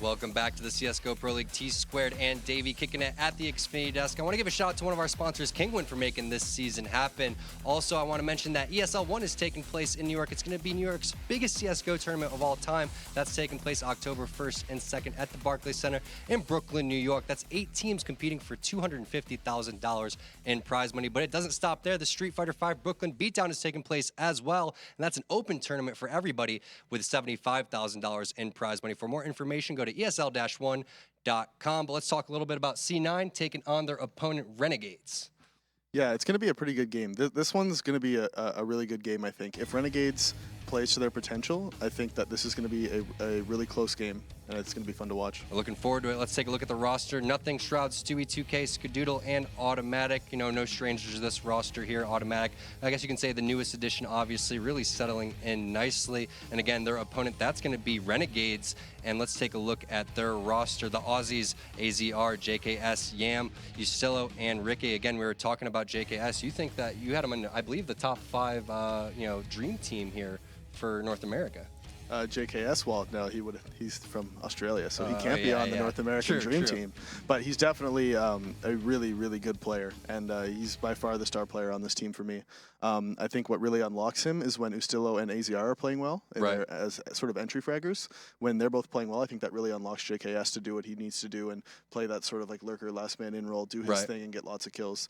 Welcome back to the CSGO Pro League. T-Squared and Davey kicking it at the Xfinity desk. I want to give a shout out to one of our sponsors, Kingwin, for making this season happen. Also, I want to mention that ESL 1 is taking place in New York. It's going to be New York's biggest CSGO tournament of all time. That's taking place October 1st and 2nd at the Barclays Center in Brooklyn, New York. That's 8 teams competing for $250,000 in prize money. But it doesn't stop there. The Street Fighter V Brooklyn Beatdown is taking place as well. And that's an open tournament for everybody with $75,000 in prize money. For more information, go to ESL-1.com. But let's talk a little bit about C9 taking on their opponent, Renegades. Yeah, it's going to be a pretty good game. This one's going to be a really good game, I think. If Renegades plays to their potential, I think that this is going to be a really close game, and it's going to be fun to watch. We're looking forward to it. Let's take a look at the roster. Nothing, Shroud, Stewie, 2K, Skadoodle, and Automatic. You know, no strangers to this roster here, Automatic. I guess you can say the newest addition, obviously, really settling in nicely. And again, their opponent, that's going to be Renegades. And let's take a look at their roster. The Aussies, AZR, JKS, Yam, Ustillo, and Ricky. Again, we were talking about JKS. You think that you had him in, I believe, the top 5, dream team here for North America. JKS, well, no, he's from Australia, so he can't be on the North American Dream Team. But he's definitely a really, really good player, and he's by far the star player on this team for me. I think what really unlocks him is when Ustillo and AZR are playing well, as sort of entry fraggers. When they're both playing well, I think that really unlocks JKS to do what he needs to do and play that sort of like lurker, last man in role, do his thing, and get lots of kills.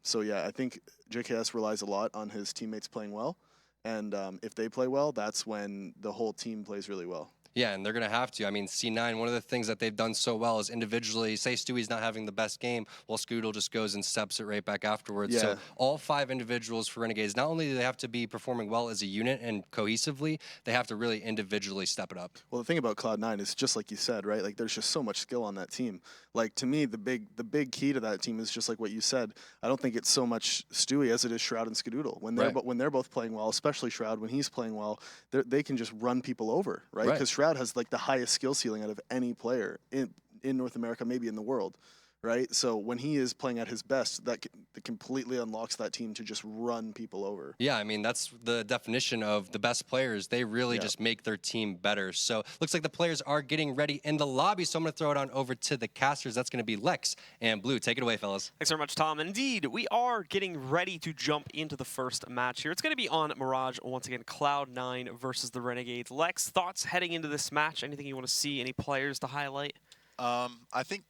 So yeah, I think JKS relies a lot on his teammates playing well. And if they play well, that's when the whole team plays really well. Yeah, and they're going to have to. I mean, C9, one of the things that they've done so well is individually, say Stewie's not having the best game, well, Scoodle just goes and steps it right back afterwards. Yeah. So all 5 individuals for Renegades, not only do they have to be performing well as a unit and cohesively, they have to really individually step it up. Well, the thing about Cloud9 is just like you said, right? Like, there's just so much skill on that team. Like, to me, the big key to that team is just like what you said. I don't think it's so much Stewie as it is Shroud and Skadoodle. When they're both playing well, especially Shroud, when he's playing well, they can just run people over, right? Because Shroud has like the highest skill ceiling out of any player in North America, maybe in the world, right? So when he is playing at his best, that completely unlocks that team to just run people over. Yeah, I mean, that's the definition of the best players. They really just make their team better. So looks like the players are getting ready in the lobby, so I'm going to throw it on over to the casters. That's going to be Lex and Blue. Take it away, fellas. Thanks very much, Tom. Indeed, we are getting ready to jump into the first match here. It's going to be on Mirage, once again, Cloud9 versus the Renegades. Lex, thoughts heading into this match? Anything you want to see? Any players to highlight? I think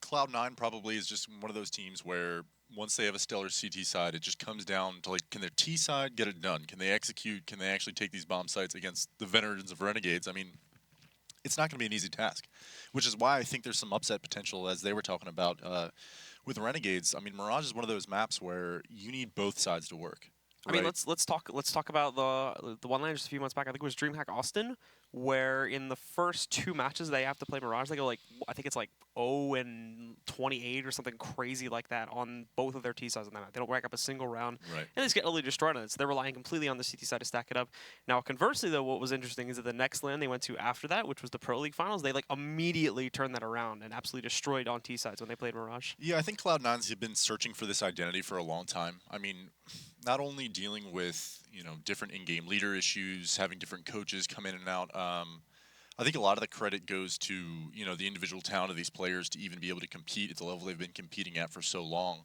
Cloud9 probably is just one of those teams where once they have a stellar CT side, it just comes down to, like, can their T side get it done? Can they execute? Can they actually take these bomb sites against the veterans of Renegades? I mean, it's not going to be an easy task, which is why I think there's some upset potential, as they were talking about with Renegades. I mean, Mirage is one of those maps where you need both sides to work. I mean, let's talk about the one line just a few months back. I think it was DreamHack Austin, where in the first 2 matches they have to play Mirage, they go like, I think it's like 0-28 or something crazy like that on both of their T sides on that map. They don't rack up a single round, and they just get utterly destroyed on it. So they're relying completely on the CT side to stack it up. Now, conversely, though, what was interesting is that the next LAN they went to after that, which was the Pro League Finals, they like immediately turned that around and absolutely destroyed on T sides when they played Mirage. Yeah, I think Cloud9's have been searching for this identity for a long time. I mean, not only dealing with, different in-game leader issues, having different coaches come in and out. I think a lot of the credit goes to, the individual talent of these players to even be able to compete at the level they've been competing at for so long.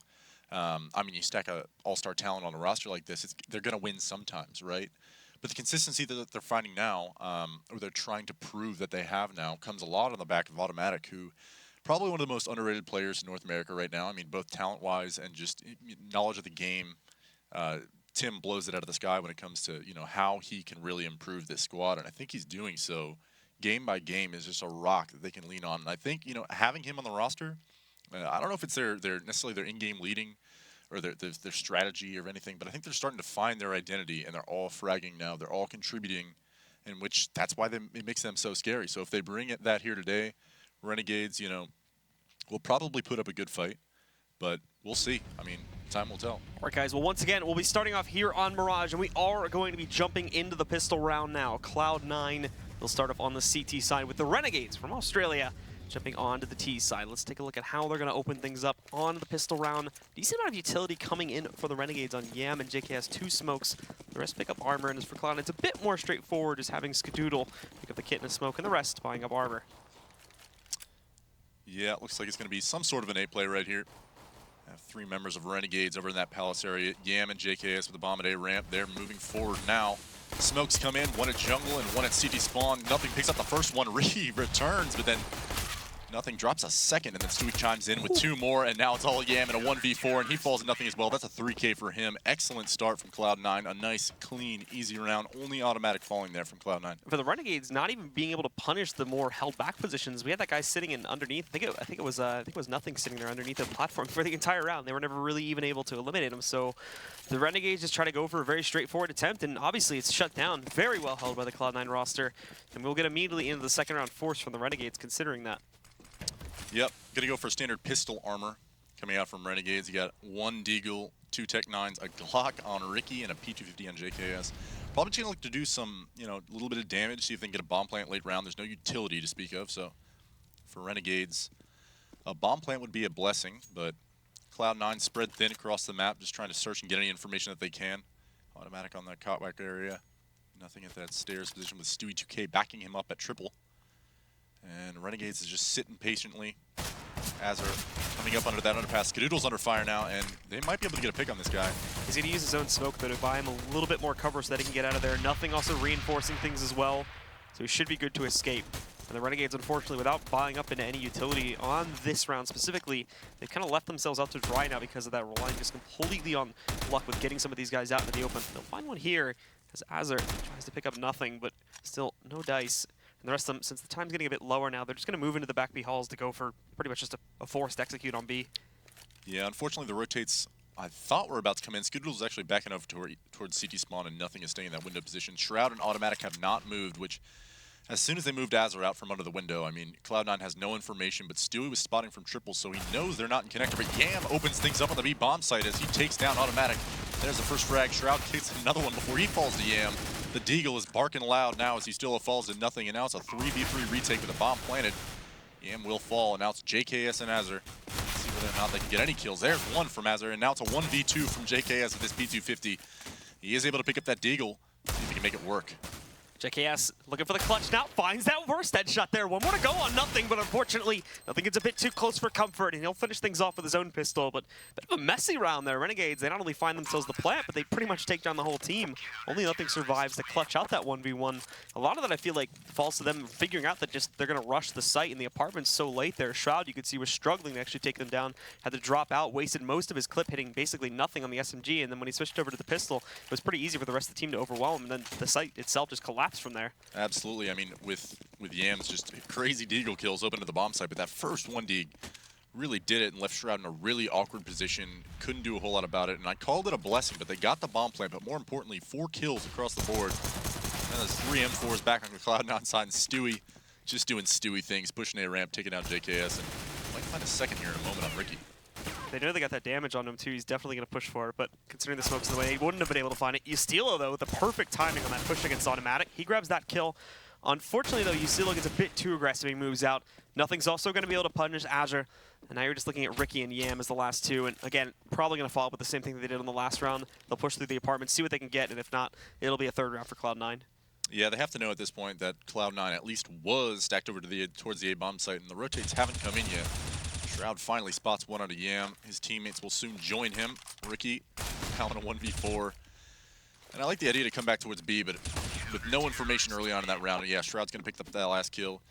I mean, you stack a all-star talent on a roster like this, they're going to win sometimes, right? But the consistency that they're finding now, or they're trying to prove that they have now, comes a lot on the back of Automatic, who probably one of the most underrated players in North America right now. I mean, both talent-wise and just knowledge of the game. Tim blows it out of the sky when it comes to, how he can really improve this squad, and I think he's doing so game by game is just a rock that they can lean on. And I think, having him on the roster, I don't know if it's necessarily their in-game leading or their strategy or anything, but I think they're starting to find their identity, and they're all fragging now. They're all contributing, in which that's why it makes them so scary. So if they bring that here today, Renegades, will probably put up a good fight, but we'll see. I mean, time will tell. All right, guys. Well, once again, we'll be starting off here on Mirage, and we are going to be jumping into the pistol round now. Cloud9 will start off on the CT side with the Renegades from Australia jumping onto the T side. Let's take a look at how they're going to open things up on the pistol round. Decent amount of utility coming in for the Renegades on Yam and JKS 2 smokes. The rest pick up armor, and as for Cloud9, it's a bit more straightforward, just having Skadoodle pick up the kit and a smoke, and the rest buying up armor. Yeah, it looks like it's going to be some sort of an A play right here. Have 3 members of Renegades over in that palace area. Yam and JKS with the bomb at A ramp. They're moving forward now. Smokes come in, one at jungle and one at CT spawn. Nothing picks up the first one. Ricky returns, but then Nothing drops a second, and then Stewie chimes in with 2 more, and now it's all Yam in a 1v4, and he falls to nothing as well. That's a 3K for him. Excellent start from Cloud9. A nice, clean, easy round. Only automatic falling there from Cloud9. For the Renegades, not even being able to punish the more held back positions. We had that guy sitting in underneath. I think it was nothing sitting there underneath the platform for the entire round. They were never really even able to eliminate him. So the Renegades just try to go for a very straightforward attempt, and obviously it's shut down. Very well held by the Cloud9 roster, and we'll get immediately into the second round force from the Renegades, considering that. Yep, gonna go for standard pistol armor coming out from Renegades. You got 1 Deagle, 2 Tech 9s, a Glock on Ricky, and a P250 on JKS. Probably gonna look to do some, a little bit of damage, see if they can get a bomb plant late round. There's no utility to speak of, so for Renegades, a bomb plant would be a blessing, but Cloud9 spread thin across the map, just trying to search and get any information that they can. Automatic on that cutback area. Nothing at that stairs position with Stewie 2K backing him up at triple. And Renegades is just sitting patiently. Azure coming up under that underpass. Skadoodle's under fire now, and they might be able to get a pick on this guy. He's going to use his own smoke, though, to buy him a little bit more cover so that he can get out of there. Nothing also reinforcing things as well, so he should be good to escape. And the Renegades, unfortunately, without buying up into any utility on this round specifically, they've kind of left themselves out to dry now because of that, relying just completely on luck with getting some of these guys out into the open. They'll find one here as Azure tries to pick up nothing, but still no dice. And the rest of them, since the time's getting a bit lower now, they're just going to move into the back B halls to go for pretty much just a forced execute on B. Yeah, unfortunately, the rotates I thought were about to come in. Skadoodle's actually backing over towards CT spawn, and nothing is staying in that window position. Shroud and Automatic have not moved, which as soon as they moved Azure out from under the window, I mean, Cloud9 has no information, but Stewie was spotting from triple, so he knows they're not in connector. But Yam opens things up on the B bomb site as he takes down Automatic. There's the first frag. Shroud kicks another one before he falls to Yam. The Deagle is barking loud now as he still falls to nothing, and now it's a 3v3 retake with a bomb planted. Yam will fall, and now it's JKS and Azure. Let's see whether or not they can get any kills. There's one from Azure, and now it's a 1v2 from JKS with this P250. He is able to pick up that Deagle. See if he can make it work. JKS looking for the clutch now, finds that worst headshot there. One more to go on nothing, but unfortunately, nothing gets a bit too close for comfort, and he'll finish things off with his own pistol. But a bit of a messy round there. Renegades, they not only find themselves the plant, but they pretty much take down the whole team. Only nothing survives to clutch out that 1v1. A lot of that, I feel like, falls to them figuring out that just they're going to rush the site, and the apartment's so late there. Shroud, you could see, was struggling to actually take them down, had to drop out, wasted most of his clip, hitting basically nothing on the SMG, and then when he switched over to the pistol, it was pretty easy for the rest of the team to overwhelm, and then the site itself just collapsed from there. Absolutely. I mean, with Yams, just crazy Deagle kills open to the bomb site, but that first 1D really did it and left Shroud in a really awkward position. Couldn't do a whole lot about it, and I called it a blessing, but they got the bomb plant, but more importantly, 4 kills across the board. And there's 3 M4s back on the Cloud9 side, and Stewie just doing Stewie things, pushing A ramp, taking down JKS, and might find a second here in a moment on Ricky. They know they got that damage on him too. He's definitely going to push for it, but considering the smoke's in the way, he wouldn't have been able to find it. Yustilo, though, with the perfect timing on that push against Automatic. He grabs that kill. Unfortunately, though, Yustilo gets a bit too aggressive. He moves out. Nothing's also going to be able to punish Azure. And now you're just looking at Ricky and Yam as the last 2. And again, probably going to follow up with the same thing that they did in the last round. They'll push through the apartment, see what they can get, and if not, it'll be a 3rd round for Cloud9. Yeah, they have to know at this point that Cloud9 at least was stacked over to towards the A bomb site, and the rotates haven't come in yet. Shroud finally spots one out of Yam. His teammates will soon join him. Ricky now in a 1v4. And I like the idea to come back towards B, but with no information early on in that round, yeah, Shroud's going to pick up that last kill.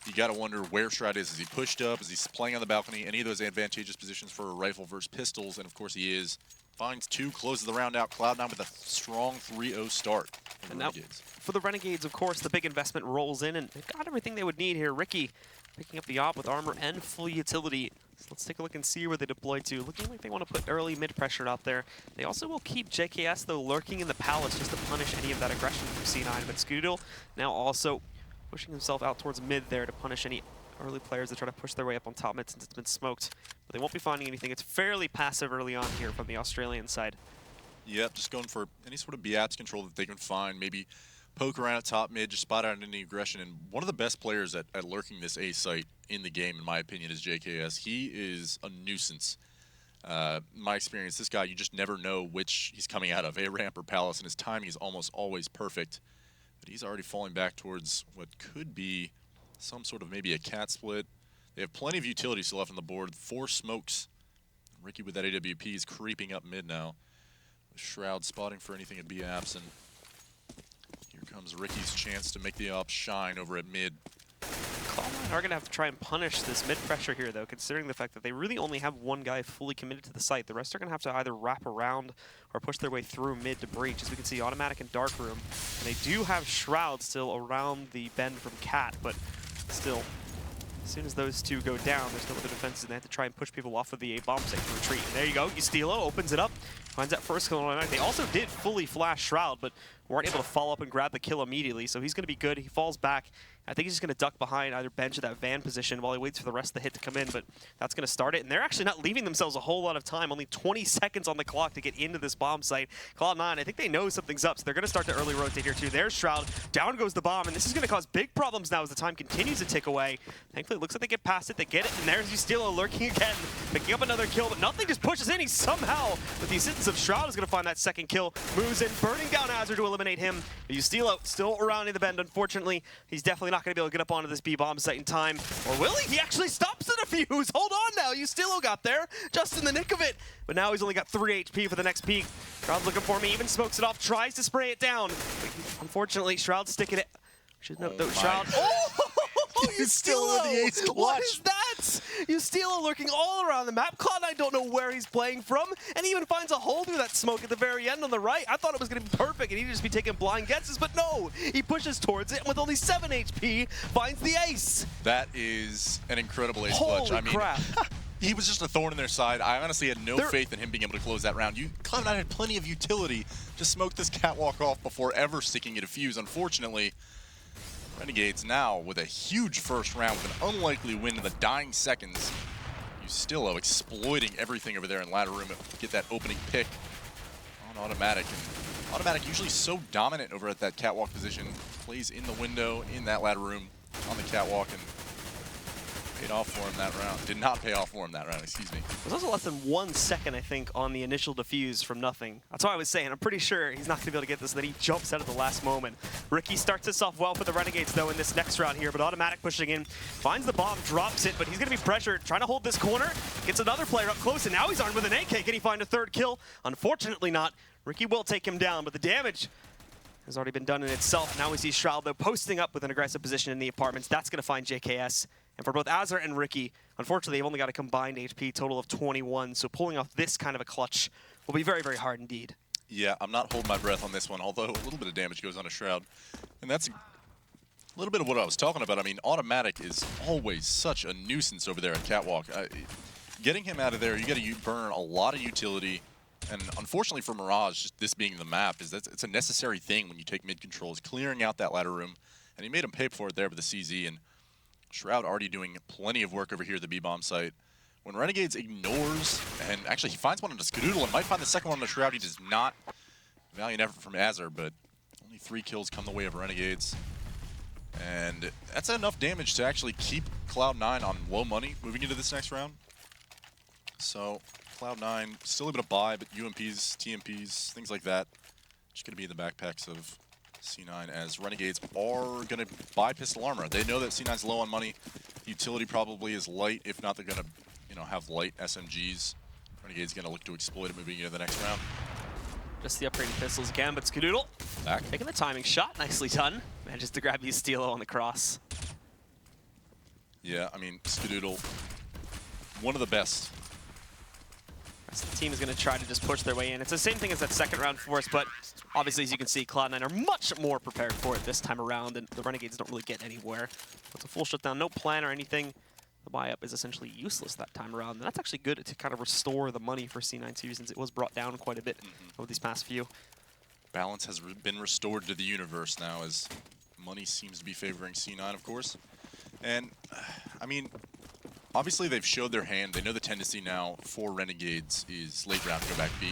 You got to wonder where Shroud is. Is he pushed up? Is he playing on the balcony? Any of those advantageous positions for a rifle versus pistols? And of course he is. Finds 2, closes the round out. Cloud9 with a strong 3-0 start. And now, for the Renegades, of course, the big investment rolls in, and they've got everything they would need here. Ricky picking up the op with armor and full utility. So let's take a look and see where they deploy to. Looking like they want to put early mid-pressure out there. They also will keep JKS, though, lurking in the palace just to punish any of that aggression from C9. But Skadoodle now also pushing himself out towards mid there to punish any early players that try to push their way up on top mid since it's been smoked. But they won't be finding anything. It's fairly passive early on here from the Australian side. Yep, just going for any sort of BATS control that they can find. Maybe poke around at top mid, just spot out any aggression. And one of the best players at lurking this A site in the game, in my opinion, is JKS. He is a nuisance. In my experience, this guy, you just never know which he's coming out of, A ramp or palace, and his timing is almost always perfect. But he's already falling back towards what could be some sort of maybe a cat split. They have plenty of utility still left on the board. 4 smokes. Ricky with that AWP is creeping up mid now. Shroud spotting for anything at B absent. Here comes Ricky's chance to make the op shine over at mid. Cloud9 are going to have to try and punish this mid pressure here, though, considering the fact that they really only have one guy fully committed to the site. The rest are going to have to either wrap around or push their way through mid to breach. As we can see, Automatic and Darkroom. And they do have Shroud still around the bend from Cat, but still, as soon as those two go down, there's no other defenses, and they have to try and push people off of the A bomb site to retreat. And there you go, Ustilo opens it up, finds that first kill on Automatic. They also did fully flash Shroud, but weren't able to follow up and grab the kill immediately, so he's going to be good. He falls back. I think he's just going to duck behind either bench or that van position while he waits for the rest of the hit to come in, but that's going to start it. And they're actually not leaving themselves a whole lot of time. Only 20 seconds on the clock to get into this bomb site. Cloud9, I think they know something's up, so they're going to start to early rotate here too. There's Shroud. Down goes the bomb, and this is going to cause big problems now as the time continues to tick away. Thankfully, it looks like they get past it. They get it, and there's Ustilo lurking again, picking up another kill, but nothing just pushes in. He somehow, with the assistance of Shroud, is going to find that second kill. Moves in, burning down Azur to eliminate him. Ustilo still around in the bend. Unfortunately, he's definitely not going to be able to get up onto this B bomb site in time. Or will he? He actually stops the defuse. Hold on now. Ustilo got there just in the nick of it. But now he's only got 3 HP for the next peak. Shroud's looking for him. He even smokes it off, tries to spray it down. Unfortunately, Shroud's sticking it. Shroud. Oh, Ustilo with the ace clutch. What is that? Ustilo lurking all around the map. Cloud9 don't know where he's playing from, and he even finds a hole through that smoke at the very end on the right. I thought it was going to be perfect, and he'd just be taking blind guesses, but no. He pushes towards it, and with only 7 HP, finds the ace. That is an incredible ace Holy clutch. I mean, crap. he was just a thorn in their side. I honestly had no faith in him being able to close that round. Cloud9 had plenty of utility to smoke this catwalk off before ever sticking a defuse. Unfortunately, Renegades now with a huge first round with an unlikely win in the dying seconds. Ustilo exploiting everything over there in ladder room, get that opening pick on Automatic. And Automatic usually so dominant over at that catwalk position, plays in the window, in that ladder room, on the catwalk, and paid off for him that round. Did not pay off for him that round, excuse me. It was also less than 1 second, I think, on the initial defuse from nothing. That's why I was saying, I'm pretty sure he's not going to be able to get this, and then he jumps out at the last moment. Ricky starts this off well for the Renegades, though, in this next round here, but Automatic pushing in, finds the bomb, drops it, but he's going to be pressured, trying to hold this corner, gets another player up close, and now he's armed with an AK. Can he find a 3rd kill? Unfortunately not. Ricky will take him down, but the damage has already been done in itself. Now we see Shroud, though, posting up with an aggressive position in the apartments. That's going to find JKS. And for both Azur and Ricky, unfortunately, they've only got a combined HP total of 21, so pulling off this kind of a clutch will be very, very hard indeed. Yeah, I'm not holding my breath on this one, although a little bit of damage goes on a Shroud. And that's a little bit of what I was talking about. I mean, Automatic is always such a nuisance over there at Catwalk. Getting him out of there, you got to burn a lot of utility. And unfortunately for Mirage, just this being the map, it's a necessary thing when you take mid controls, clearing out that ladder room. And he made him pay for it there with the CZ. And Shroud already doing plenty of work over here at the B-bomb site. When Renegades ignores, and actually he finds one on the Skadoodle and might find the second one on the Shroud, he does not. Valiant effort from Azur, but only 3 kills come the way of Renegades. And that's enough damage to actually keep Cloud9 on low money moving into this next round. So Cloud9 still able to buy, but UMPs, TMPs, things like that, just going to be in the backpacks of C9, as Renegades are going to buy pistol armor. They know that C9's low on money. Utility probably is light. If not, they're going to, have light SMGs. Renegades going to look to exploit it moving into the next round. Just the upgraded pistols again, but Skadoodle back, taking the timing shot. Nicely done. Manages to grab Ustilo on the cross. Yeah, I mean, Skadoodle, one of the best. The team is going to try to just push their way in. It's the same thing as that second round for us, but obviously, as you can see, Cloud9 are much more prepared for it this time around, and the Renegades don't really get anywhere. It's a full shutdown, no plan or anything. The buy-up is essentially useless that time around, and that's actually good to kind of restore the money for C9 series, since it was brought down quite a bit over these past few. Balance has been restored to the universe now, as money seems to be favoring C9, of course. And, I mean, obviously, they've showed their hand. They know the tendency now for Renegades is late round to go back B.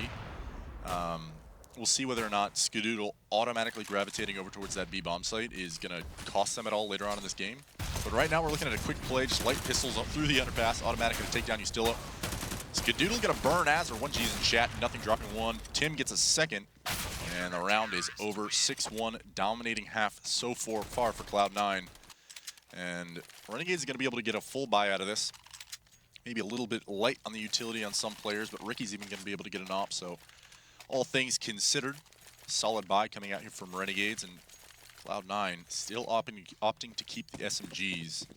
We'll see whether or not Skadoodle automatically gravitating over towards that B bomb site is going to cost them at all later on in this game. But right now, we're looking at a quick play, just light pistols up through the underpass. Automatic going to take down Ustilo. Skadoodle going to burn Azur. 1G's in chat, nothing dropping 1. Tim gets a second, and the round is over. 6-1, dominating half so far for Cloud9. And Renegades is going to be able to get a full buy out of this. Maybe a little bit light on the utility on some players, but Ricky's even going to be able to get an op. So all things considered, solid buy coming out here from Renegades, and Cloud9 still opting to keep the SMGs.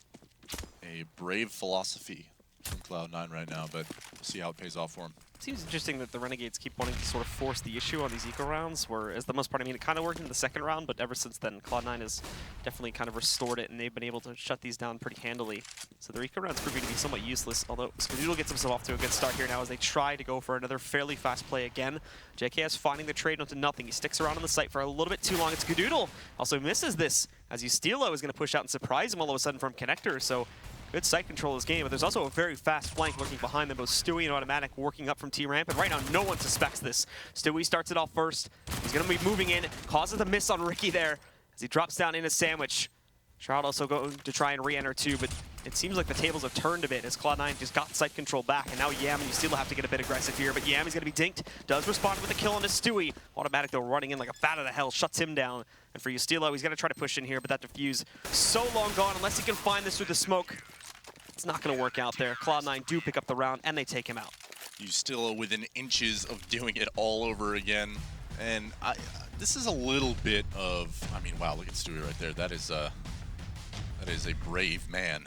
A brave philosophy from Cloud9 right now, but we'll see how it pays off for him. Seems interesting that the Renegades keep wanting to sort of force the issue on these eco rounds, where, as the most part, I mean, it kind of worked in the second round, but ever since then, Cloud9 has definitely kind of restored it, and they've been able to shut these down pretty handily. So their eco rounds proving to be somewhat useless, although Skadoodle gets himself off to a good start here now as they try to go for another fairly fast play again. JKS finding the trade onto nothing. He sticks around on the site for a little bit too long. It's Skadoodle also misses this, as Ustilo is going to push out and surprise him all of a sudden from Connector, so good site control this game, but there's also a very fast flank lurking behind them, both Stewie and Automatic working up from T-Ramp, and right now no one suspects this. Stewie starts it off first. He's going to be moving in, causes a miss on Ricky there as he drops down in a sandwich. Shroud also going to try and re-enter too, but it seems like the tables have turned a bit as Cloud9 just got site control back, and now Yam and Ustilo have to get a bit aggressive here, but Yam is going to be dinked, does respond with a kill on his Stewie. Automatic though running in like a bat out of hell, shuts him down. And for Ustilo, he's going to try to push in here, but that defuse so long gone, unless he can find this through the smoke. It's not going to work out there. Cloud9 do pick up the round, and they take him out. Ustilo within inches of doing it all over again. And this is a little bit of, I mean, wow, look at Stewie right there. That is a brave man,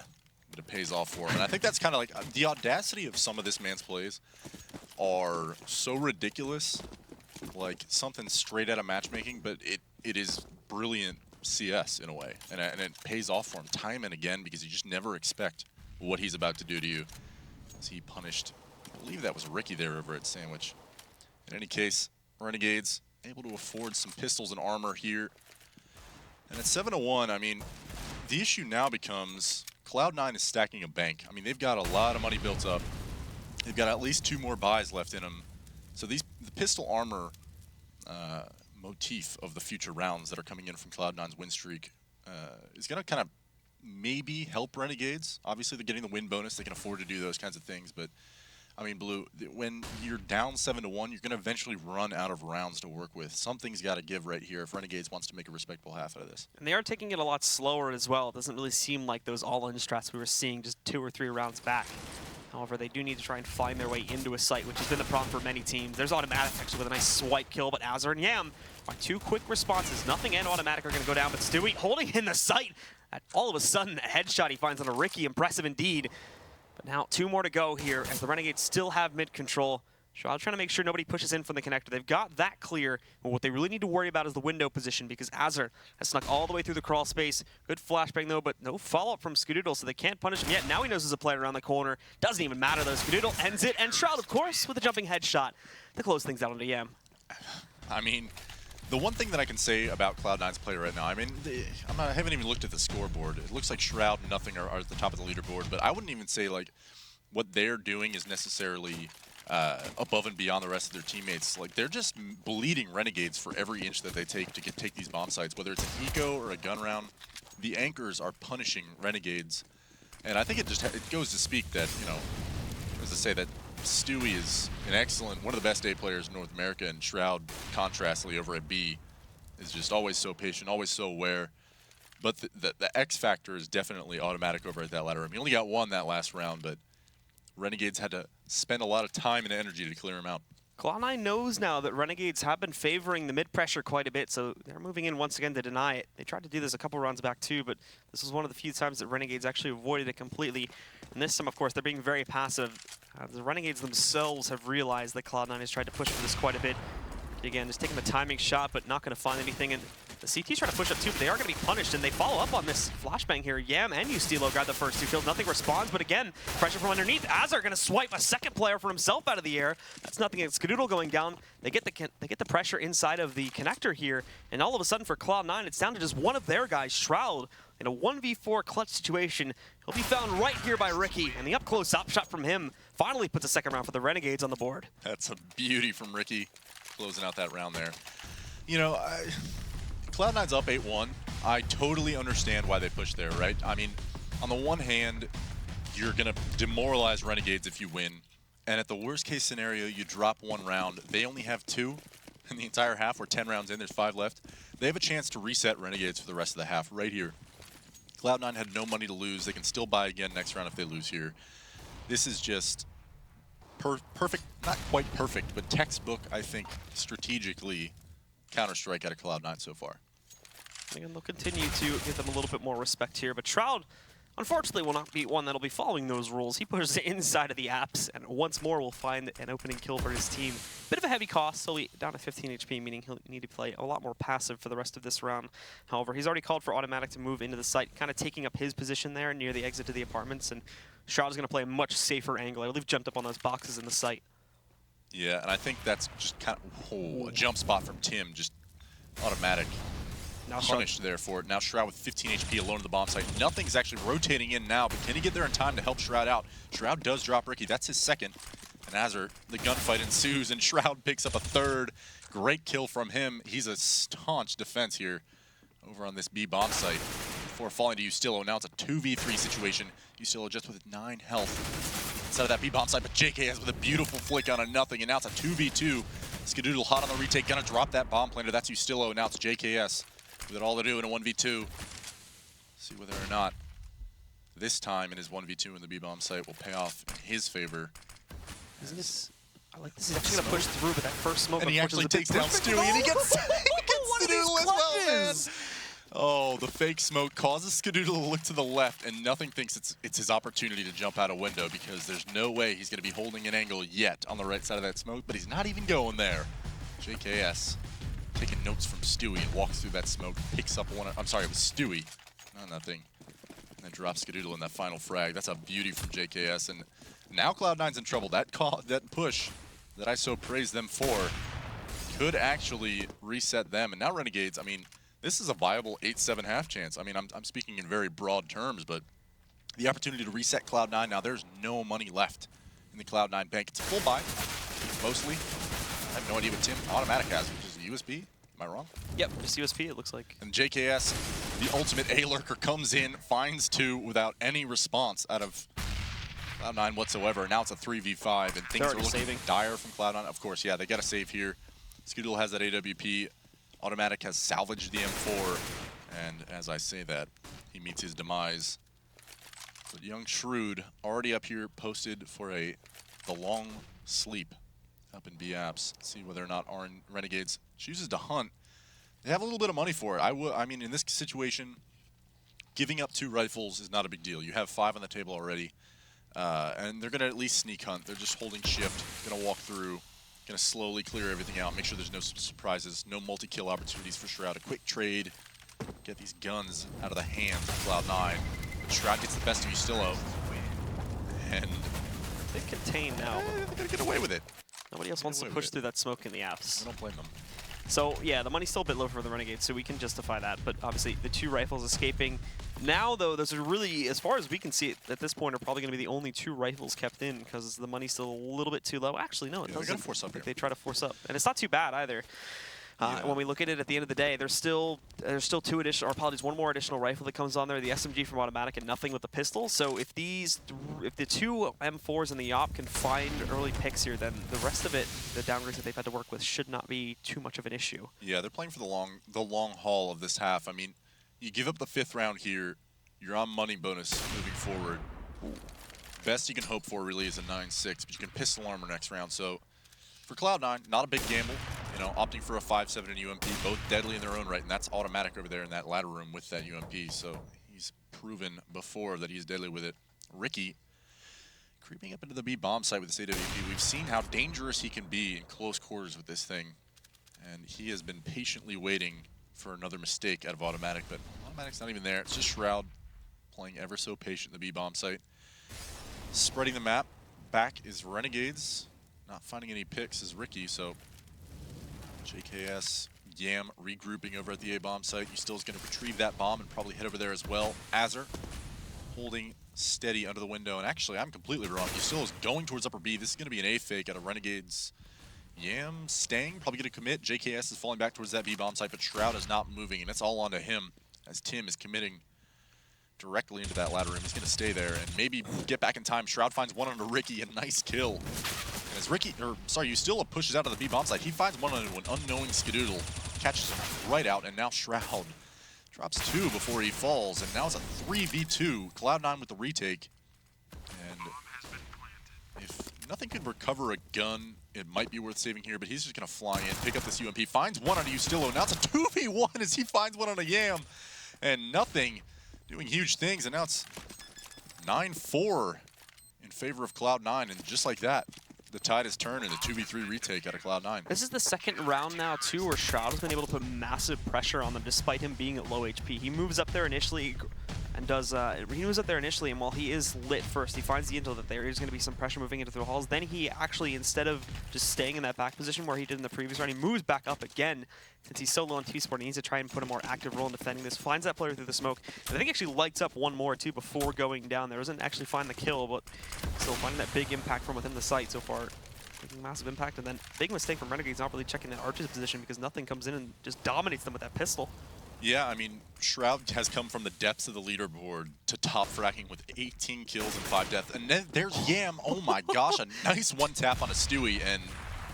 but it pays off for him. And I think that's kind of like, the audacity of some of this man's plays are so ridiculous, like something straight out of matchmaking, but it is brilliant CS in a way. And it pays off for him time and again because you just never expect what he's about to do to you. As he punished, I believe that was Ricky there over at Sandwich. In any case, Renegades able to afford some pistols and armor here. And at 7-1, I mean, the issue now becomes Cloud9 is stacking a bank. I mean, they've got a lot of money built up. They've got at least 2 more buys left in them. So the pistol armor motif of the future rounds that are coming in from Cloud9's win streak is going to kind of maybe help Renegades. Obviously, they're getting the win bonus. They can afford to do those kinds of things. But, I mean, Blue, when you're down 7-1, you're going to eventually run out of rounds to work with. Something's got to give right here if Renegades wants to make a respectable half out of this. And they are taking it a lot slower as well. It doesn't really seem like those all-in strats we were seeing just 2 or 3 rounds back. However, they do need to try and find their way into a site, which has been the problem for many teams. There's Automatic actually with a nice swipe kill, but Azur and Yam are 2 quick responses. Nothing and Automatic are going to go down, but Stewie holding in the site. All of a sudden, a headshot he finds on a Ricky. Impressive indeed. But now 2 more to go here as the Renegades still have mid-control. Shroud trying to make sure nobody pushes in from the connector. They've got that clear, but what they really need to worry about is the window position because Azur has snuck all the way through the crawl space. Good flashbang though, but no follow-up from Skadoodle, so they can't punish him yet. Now he knows there's a player around the corner. Doesn't even matter though. Skadoodle ends it, and Shroud, of course, with a jumping headshot to close things out on the Yam. I mean, the one thing that I can say about Cloud9's play right now, I mean, I haven't even looked at the scoreboard. It looks like Shroud and Nothing are at the top of the leaderboard, but I wouldn't even say like what they're doing is necessarily above and beyond the rest of their teammates. Like, they're just bleeding Renegades for every inch that they take to take these bomb sites, whether it's an eco or a gun round. The anchors are punishing Renegades, and I think it goes to speak that, you know, as I say, that Stewie is an excellent, one of the best A players in North America, and Shroud, contrastly over at B, is just always so patient, always so aware. But the X factor is definitely Automatic over at that ladder room. He only got 1 that last round, but Renegades had to spend a lot of time and energy to clear him out. Cloud9 knows now that Renegades have been favoring the mid-pressure quite a bit, so they're moving in once again to deny it. They tried to do this a couple rounds back too, but this was one of the few times that Renegades actually avoided it completely. And this time, of course, they're being very passive. The Renegades themselves have realized that Cloud9 has tried to push for this quite a bit. Again, just taking the timing shot, but not going to find anything. And the CT's trying to push up too, but they are going to be punished, and they follow up on this flashbang here. Yam and Ustilo grab the first 2 kills. Nothing responds, but again, pressure from underneath. Azur going to swipe a second player for himself out of the air. That's Nothing against Skadoodle going down. They get the pressure inside of the connector here, and all of a sudden for Cloud9, it's down to just one of their guys, Shroud, in a 1v4 clutch situation. He'll be found right here by Ricky, and the up-close op shot from him finally puts a second round for the Renegades on the board. That's a beauty from Ricky, closing out that round there. You know, Cloud9's up 8-1. I totally understand why they pushed there, right? I mean, on the one hand, you're going to demoralize Renegades if you win. And at the worst case scenario, you drop 1 round. They only have 2 in the entire half. We're 10 rounds in. There's 5 left. They have a chance to reset Renegades for the rest of the half right here. Cloud9 had no money to lose. They can still buy again next round if they lose here. This is just perfect, not quite perfect, but textbook, I think, strategically, Counter-Strike out of Cloud9 so far. Again, they'll continue to give them a little bit more respect here, but Shroud, unfortunately, will not be one that'll be following those rules. He pushes it inside of the apps, and once more will find an opening kill for his team. Bit of a heavy cost, so down to 15 HP, meaning he'll need to play a lot more passive for the rest of this round. However, he's already called for Automatic to move into the site, kind of taking up his position there near the exit to the apartments, and Shroud is going to play a much safer angle. I believe jumped up on those boxes in the site. Yeah, and I think that's just kind of a jump spot from Tim, just Automatic. Now Punished there for it. Now Shroud with 15 HP alone at the bomb site. Nothing's actually rotating in now, but can he get there in time to help Shroud out? Shroud does drop Ricky. That's his second. And Azur, the gunfight ensues, and Shroud picks up a third. Great kill from him. He's a staunch defense here over on this B bomb site. Before falling to Ustillo, now it's a 2v3 situation. Ustillo just with 9 health inside of that B bomb site, but JKS with a beautiful flick on a nothing, and now it's a 2v2. Skadoodle hot on the retake, gonna drop that bomb planter. That's Ustillo, and now it's JKS. With it all to do in a 1v2. See whether or not this time in his 1v2 in the B-bomb site will pay off in his favor. Isn't this? I like this. He's actually going to push through, but that first smoke. And he actually takes down Stewie, and he gets Skadoodle as well, man. Oh, the fake smoke causes Skadoodle to look to the left, and nothing thinks it's his opportunity to jump out a window, because there's no way he's going to be holding an angle yet on the right side of that smoke, but he's not even going there. JKS taking notes from Stewie and walks through that smoke, picks up one. I'm sorry, it was Stewie, not nothing. And then drops Skadoodle in that final frag. That's a beauty from JKS. And now Cloud9's in trouble. That push that I so praised them for could actually reset them. And now Renegades, I mean, this is a viable 8-7 half chance. I mean, I'm speaking in very broad terms, but the opportunity to reset Cloud9, now there's no money left in the Cloud9 bank. It's a full buy, mostly. I have no idea what Tim Automatic has, which is USP. Am I wrong? Yep, just USP, it looks like. And JKS, the ultimate A-lurker, comes in, finds 2 without any response out of Cloud9 whatsoever. Now it's a 3v5, and things are looking dire from Cloud9. Of course, yeah, they got to save here. Skadoodle has that AWP. Automatic has salvaged the M4. And as I say that, he meets his demise. But young Shrewd already up here posted for the long sleep up in B apps. See whether or not Renegades chooses to hunt. They have a little bit of money for it. I mean, in this situation, giving up 2 rifles is not a big deal. You have 5 on the table already, and they're gonna at least sneak hunt. They're just holding shift, gonna walk through, gonna slowly clear everything out, make sure there's no surprises, no multi-kill opportunities for Shroud. A quick trade, get these guns out of the hands of Cloud9. Shroud gets the best of Ustillo, and they contain now. They're gonna get away with it. Nobody else wants to push through that smoke in the apps. I don't blame them. So, yeah, the money's still a bit low for the Renegades, so we can justify that. But obviously, the 2 rifles escaping. Now, though, those are really, as far as we can see it, at this point, are probably going to be the only 2 rifles kept in, because the money's still a little bit too low. Actually, no, it doesn't. They're going to force up here. They try to force up. And it's not too bad, either. When we look at it at the end of the day, there's still 2 additional, or apologies, 1 more additional rifle that comes on there, the SMG from Automatic, and nothing with the pistol. So if the 2 M4s and the OP can find early picks here, then the rest of it, the downgrades that they've had to work with, should not be too much of an issue. Yeah, they're playing for the long haul of this half. I mean, you give up the 5th round here, you're on money bonus moving forward. Best you can hope for really is a 9-6, but you can pistol armor next round. So for Cloud9, not a big gamble. You know, opting for a 5-7 and UMP, both deadly in their own right, and that's Automatic over there in that ladder room with that UMP. So he's proven before that he's deadly with it. Ricky creeping up into the B bomb site with this AWP. We've seen how dangerous he can be in close quarters with this thing, and he has been patiently waiting for another mistake out of Automatic, but Automatic's not even there. It's just Shroud playing ever so patient in the B bomb site. Spreading the map. Back is Renegades. Not finding any picks is Ricky, so JKS, Yam regrouping over at the A-bomb site. Ustillo's going to retrieve that bomb and probably head over there as well. Azur holding steady under the window. And actually, I'm completely wrong. Ustillo's going towards upper B. This is going to be an A-fake out of Renegades. Yam staying, probably going to commit. JKS is falling back towards that B-bomb site, but Shroud is not moving, and it's all onto him as Tim is committing directly into that ladder room. He's going to stay there and maybe get back in time. Shroud finds one onto Ricky, a nice kill. And as Ustillo pushes out of the B-bomb site, he finds one onto an unknowing Skadoodle, catches him right out, and now Shroud Drops 2 before he falls, and now it's a 3v2. Cloud9 with the retake. And if nothing could recover a gun, it might be worth saving here, but he's just going to fly in, pick up this UMP, finds one on a Ustillo. Now it's a 2v1 as he finds one on a Yam. And nothing doing huge things, and now it's 9-4 in favor of Cloud9, and just like that, the tide has turned in a 2v3 retake out of Cloud9. This is the second round now, too, where Shroud has been able to put massive pressure on them despite him being at low HP. He moves up there initially and and while he is lit first, he finds the intel that there is going to be some pressure moving into the halls. Then he actually, instead of just staying in that back position where he did in the previous round, he moves back up again. Since he's so low on T-Sport, he needs to try and put a more active role in defending this. Finds that player through the smoke. And I think actually lights up one more, too, before going down. There doesn't actually find the kill, but still finding that big impact from within the site so far. Making massive impact, and then big mistake from Renegades not really checking that Arch's position because nothing comes in and just dominates them with that pistol. Yeah, I mean, Shroud has come from the depths of the leaderboard to top fracking with 18 kills and 5 deaths. And then there's Yam. Oh my gosh, a nice one tap on a Stewie. And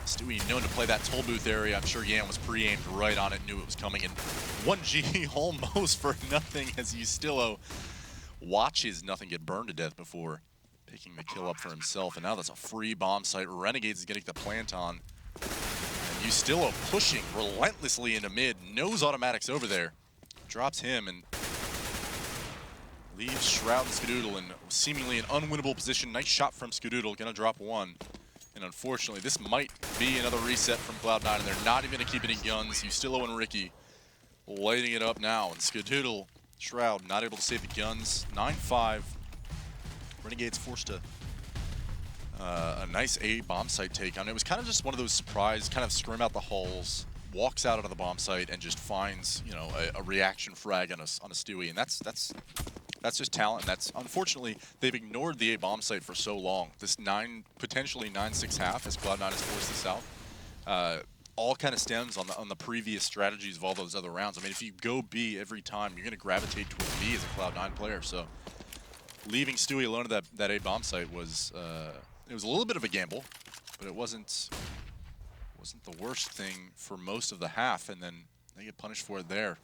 Stewie known to play that toll booth area. I'm sure Yam was pre-aimed right on it, knew it was coming. And 1G almost for nothing as Ustillo watches nothing get burned to death before picking the kill up for himself. And now that's a free bomb site. Renegades is getting the plant on. And Ustillo pushing relentlessly into mid. Knows automatics over there. Drops him and leaves Shroud and Skadoodle in seemingly an unwinnable position. Nice shot from Skadoodle. Gonna drop one. And unfortunately, this might be another reset from Cloud9, and they're not even gonna keep any guns. Ustillo and Ricky lighting it up now. And Skadoodle, Shroud not able to save the guns. 9-5. Renegades forced a nice A bomb site take on. It was kind of just one of those surprise, kind of scrim out the halls, walks out of the bomb site and just finds, you know, a reaction frag on a Stewie, and that's just talent. And that's unfortunately they've ignored the A bomb site for so long. This potentially 9-6 half as Cloud9 has forced this out. All kind of stems on the previous strategies of all those other rounds. I mean, if you go B every time, you're going to gravitate towards B as a Cloud9 player. So leaving Stewie alone at that A bomb site was it was a little bit of a gamble, but it wasn't the worst thing for most of the half, and then they get punished for it there.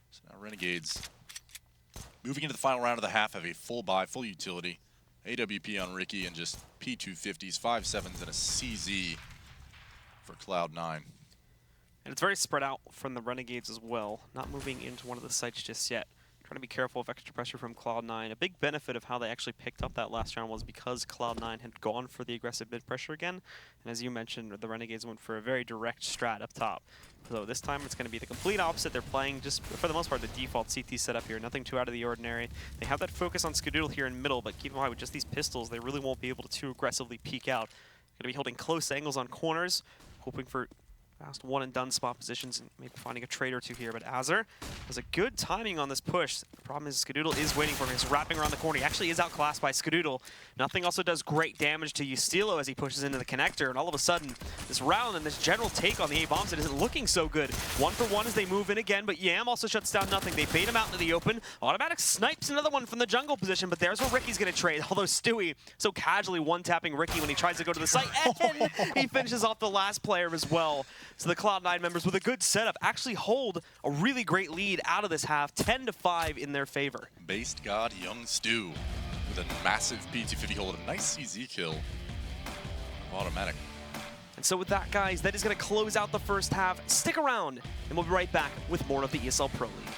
So now Renegades moving into the final round of the half have a full buy, full utility, AWP on Ricky, and just P250s, 5.7s, and a CZ for Cloud9. And it's very spread out from the Renegades as well, not moving into one of the sites just yet. Trying to be careful of extra pressure from Cloud9. A big benefit of how they actually picked up that last round was because Cloud9 had gone for the aggressive mid pressure again. And as you mentioned, the Renegades went for a very direct strat up top. So this time it's going to be the complete opposite. They're playing just, for the most part, the default CT setup here. Nothing too out of the ordinary. They have that focus on Skadoodle here in middle, but keep in mind with just these pistols, they really won't be able to too aggressively peek out. Going to be holding close angles on corners, hoping for fast one and done spot positions and maybe finding a trade or two here, but Azur has a good timing on this push. The problem is Skadoodle is waiting for him. He's wrapping around the corner. He actually is outclassed by Skadoodle. Nothing also does great damage to Ustillo as he pushes into the connector, and all of a sudden, this round and this general take on the A-bomb set isn't looking so good. 1-for-1 as they move in again, but Yam also shuts down nothing. They bait him out into the open. Automatic snipes another one from the jungle position, but there's where Ricky's gonna trade, although Stewie so casually one-tapping Ricky when he tries to go to the site, and he finishes off the last player as well. So the Cloud9 members with a good setup actually hold a really great lead out of this half, 10-5 in their favor. Based God Young Stu with a massive P250 hold, a nice CZ kill. Automatic. And so with that, guys, that is going to close out the first half. Stick around, and we'll be right back with more of the ESL Pro League.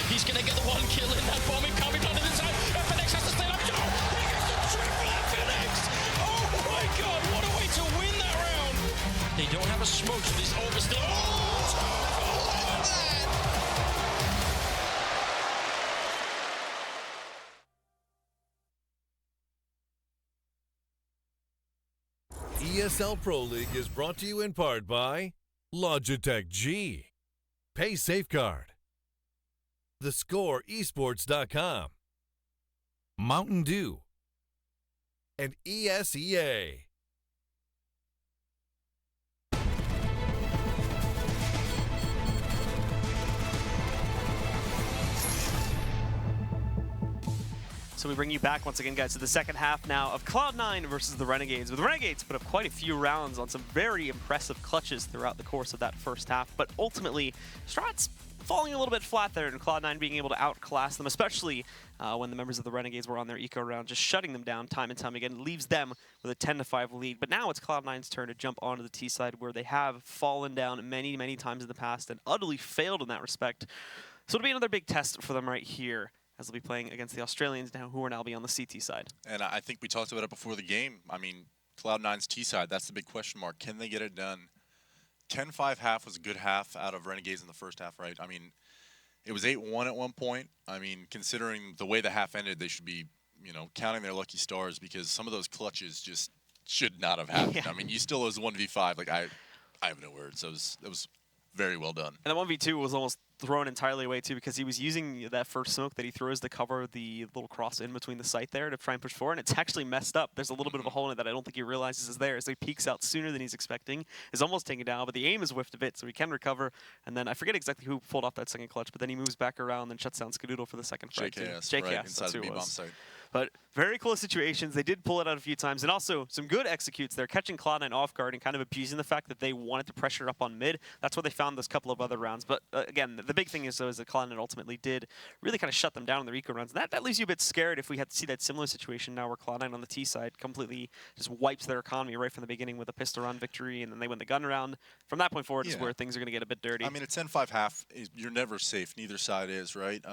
He's gonna get the one kill in that bomb. It can't be done to the side. FNX has to stay up. Oh, he gets the triple FNX. Oh my god, what a way to win that round. They don't have a smoke, so this over still. ESL Pro League is brought to you in part by Logitech G, Pay Safeguard, TheScoreEsports.com, Mountain Dew, and ESEA. So we bring you back once again, guys, to the second half now of Cloud9 versus the Renegades. With the Renegades put up quite a few rounds on some very impressive clutches throughout the course of that first half, but ultimately, Strat's falling a little bit flat there, and Cloud9 being able to outclass them, especially when the members of the Renegades were on their eco round, just shutting them down time and time again, leaves them with a 10-5 lead. But now it's Cloud9's turn to jump onto the T side, where they have fallen down many, many times in the past and utterly failed in that respect. So it'll be another big test for them right here, as they'll be playing against the Australians now, who are now be on the CT side. And I think we talked about it before the game. I mean, Cloud9's T side, that's the big question mark. Can they get it done? 10-5 half was a good half out of Renegades in the first half, right? I mean, it was 8-1 at one point. I mean, considering the way the half ended, they should be, you know, counting their lucky stars, because some of those clutches just should not have happened. Yeah. I mean, you still lose 1v5. Like, I have no words. It was very well done. And the 1v2 was almost thrown entirely away too, because he was using that first smoke that he throws to cover the little cross in between the site there to try and push forward, and it's actually messed up. There's a little bit of a hole in it that I don't think he realizes is there, as he peeks out sooner than he's expecting, is almost taken down, but the aim is whiffed a bit, so he can recover. And then I forget exactly who pulled off that second clutch, but then he moves back around and shuts down Skadoodle for the second frag. JKS, right, inside the B-bomb site. But very close situations. They did pull it out a few times, and also some good executes there, catching Cloud9 off guard and kind of abusing the fact that they wanted to pressure up on mid. That's where they found those couple of other rounds. But again, the big thing is, though, is that Cloud9 ultimately did really kind of shut them down in their eco rounds. And that leaves you a bit scared if we had to see that similar situation now, where Cloud9 on the T side completely just wipes their economy right from the beginning with a pistol round victory, and then they win the gun round. From that point forward is where things are going to get a bit dirty. I mean, a 10-5 half, you're never safe. Neither side is, right?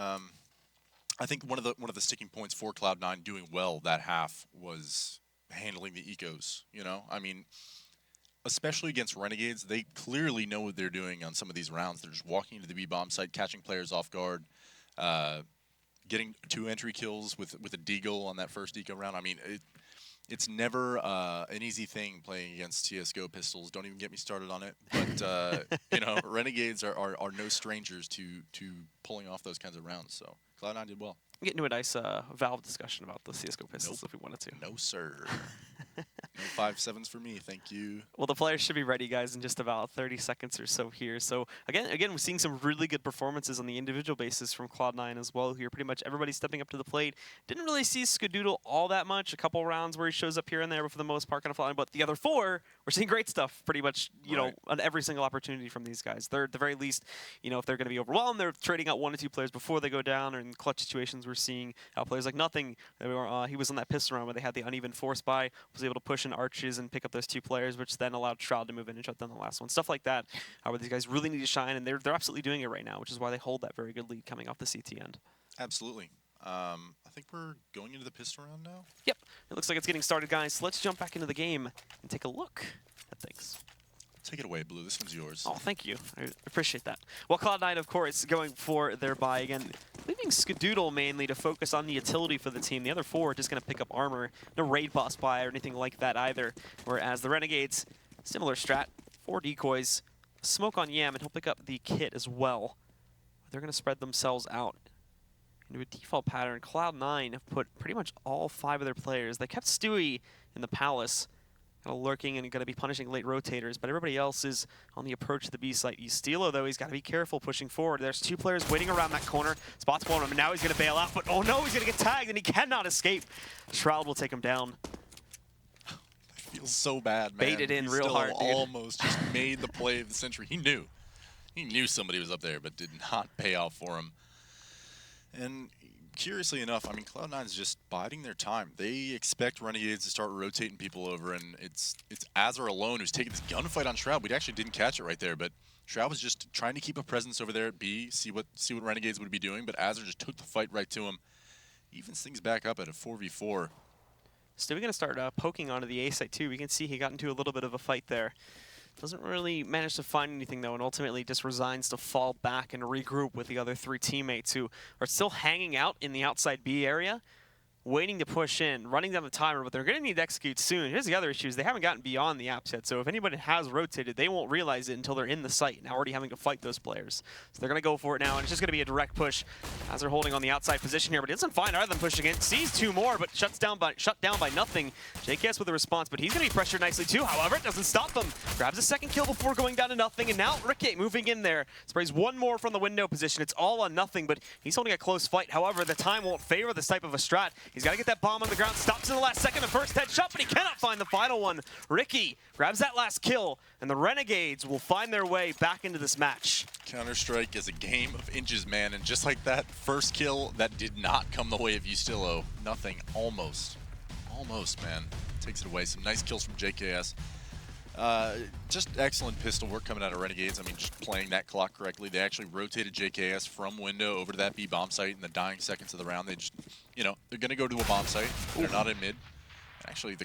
I think one of the sticking points for Cloud9 doing well that half was handling the ecos. You know, I mean, especially against Renegades, they clearly know what they're doing on some of these rounds. They're just walking into the B-bomb site, catching players off guard, getting 2 entry kills with a deagle on that first eco round. I mean, it's never an easy thing playing against CS:GO pistols. Don't even get me started on it. But you know, Renegades are no strangers to pulling off those kinds of rounds. So Cloud9 did well. Get into a nice Valve discussion about the CS:GO pistols if we wanted to. No, sir. No 5.7s for me, thank you. Well, the players should be ready, guys, in just about 30 seconds or so here. So again, we're seeing some really good performances on the individual basis from Cloud9 as well here. Pretty much everybody stepping up to the plate. Didn't really see Skadoodle all that much. A couple rounds where he shows up here and there, but for the most part kind of flying. But the other 4, we're seeing great stuff pretty much, you know, on every single opportunity from these guys. They're at the very least, you know, if they're going to be overwhelmed, they're trading out 1 or 2 players before they go down. Or in clutch situations, we're seeing players like Nothing. He was on that pistol round where they had the uneven force buy, was able to push in arches and pick up those 2 players, which then allowed Shroud to move in and shut down the last one. Stuff like that, where these guys really need to shine, and they're absolutely doing it right now, which is why they hold that very good lead coming off the CT end. Absolutely. I think we're going into the pistol round now. Yep. It looks like it's getting started, guys. So let's jump back into the game and take a look at things. Take it away, Blue. This one's yours. Oh, thank you. I appreciate that. Well, Cloud9, of course, going for their buy again, leaving Skadoodle mainly to focus on the utility for the team. The other 4 are just going to pick up armor. No raid boss buy or anything like that either. Whereas the Renegades, similar strat, 4 decoys, smoke on Yam, and he'll pick up the kit as well. They're going to spread themselves out into a default pattern. Cloud9 have put pretty much all 5 of their players. They kept Stewie in the Palace, kind of lurking and going to be punishing late rotators, but everybody else is on the approach to the B site. Steelo, though, he's got to be careful pushing forward. There's 2 players waiting around that corner. Spots one of them, and now he's going to bail out, but oh no, he's going to get tagged, and he cannot escape. Shroud will take him down. I feel so bad, man. Baited in real hard, dude. Almost just made the play of the century. He knew somebody was up there, but did not pay off for him. And curiously enough, I mean, Cloud9's just biding their time. They expect Renegades to start rotating people over, and it's Azar alone who's taking this gunfight on Shroud. We actually didn't catch it right there, but Shroud was just trying to keep a presence over there at B, see what Renegades would be doing, but Azar just took the fight right to him. Evens things back up at a 4v4. Still going to start poking onto the A site too. We can see he got into a little bit of a fight there. Doesn't really manage to find anything, though, and ultimately just resigns to fall back and regroup with the other 3 teammates who are still hanging out in the outside B area. waiting to push in, running down the timer, but they're going to need to execute soon. Here's the other issue, is they haven't gotten beyond the apps yet, so if anybody has rotated, they won't realize it until they're in the site and already having to fight those players. So they're going to go for it now, and it's just going to be a direct push as they're holding on the outside position here, but he doesn't find either of them pushing in. Sees two more, but shut down by nothing. JKS with a response, but he's going to be pressured nicely too. However, it doesn't stop them. Grabs a second kill before going down to nothing, and now Ricky moving in there. Sprays one more from the window position. It's all on nothing, but he's holding a close fight. However, the time won't favor this type of a strat. He's got to get that bomb on the ground. Stops in the last second. The first headshot, but he cannot find the final one. Ricky grabs that last kill, and the Renegades will find their way back into this match. Counter-Strike is a game of inches, man, and just like that first kill, that did not come the way of Ustillo. Nothing. Almost, man. Takes it away. Some nice kills from JKS. Just excellent pistol work coming out of Renegades. I mean, just playing that clock correctly. They actually rotated JKS from window over to that B bomb site in the dying seconds of the round. They just, you know, they're going to go to a bomb site. They're not in mid. Actually,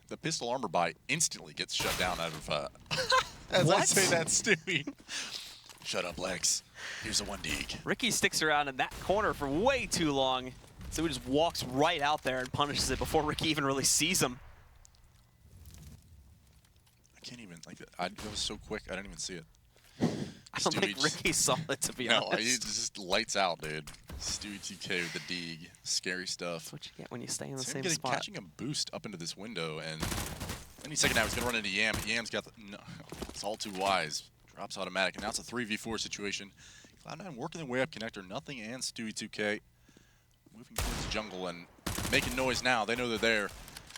the pistol armor buy instantly gets shut down out of, as I say that, Stewie. Shut up, Lex. Here's a 1-dig. Ricky sticks around in that corner for way too long. So he just walks right out there and punishes it before Ricky even really sees him. I can't even, like, that was so quick, I didn't even see it. I don't think Ricky saw it, to be honest. No, he just lights out, dude. Stewie 2K with the dig. Scary stuff. That's what you get when you stay in the So same spot. Catching a boost up into this window, and any second now he's going to run into Yam. But Yam's got the, no, it's all too wise. Drops automatic, and now it's a 3v4 situation. Cloud9 working their way up connector. Nothing and Stewie 2K moving towards the jungle and making noise now. They know they're there.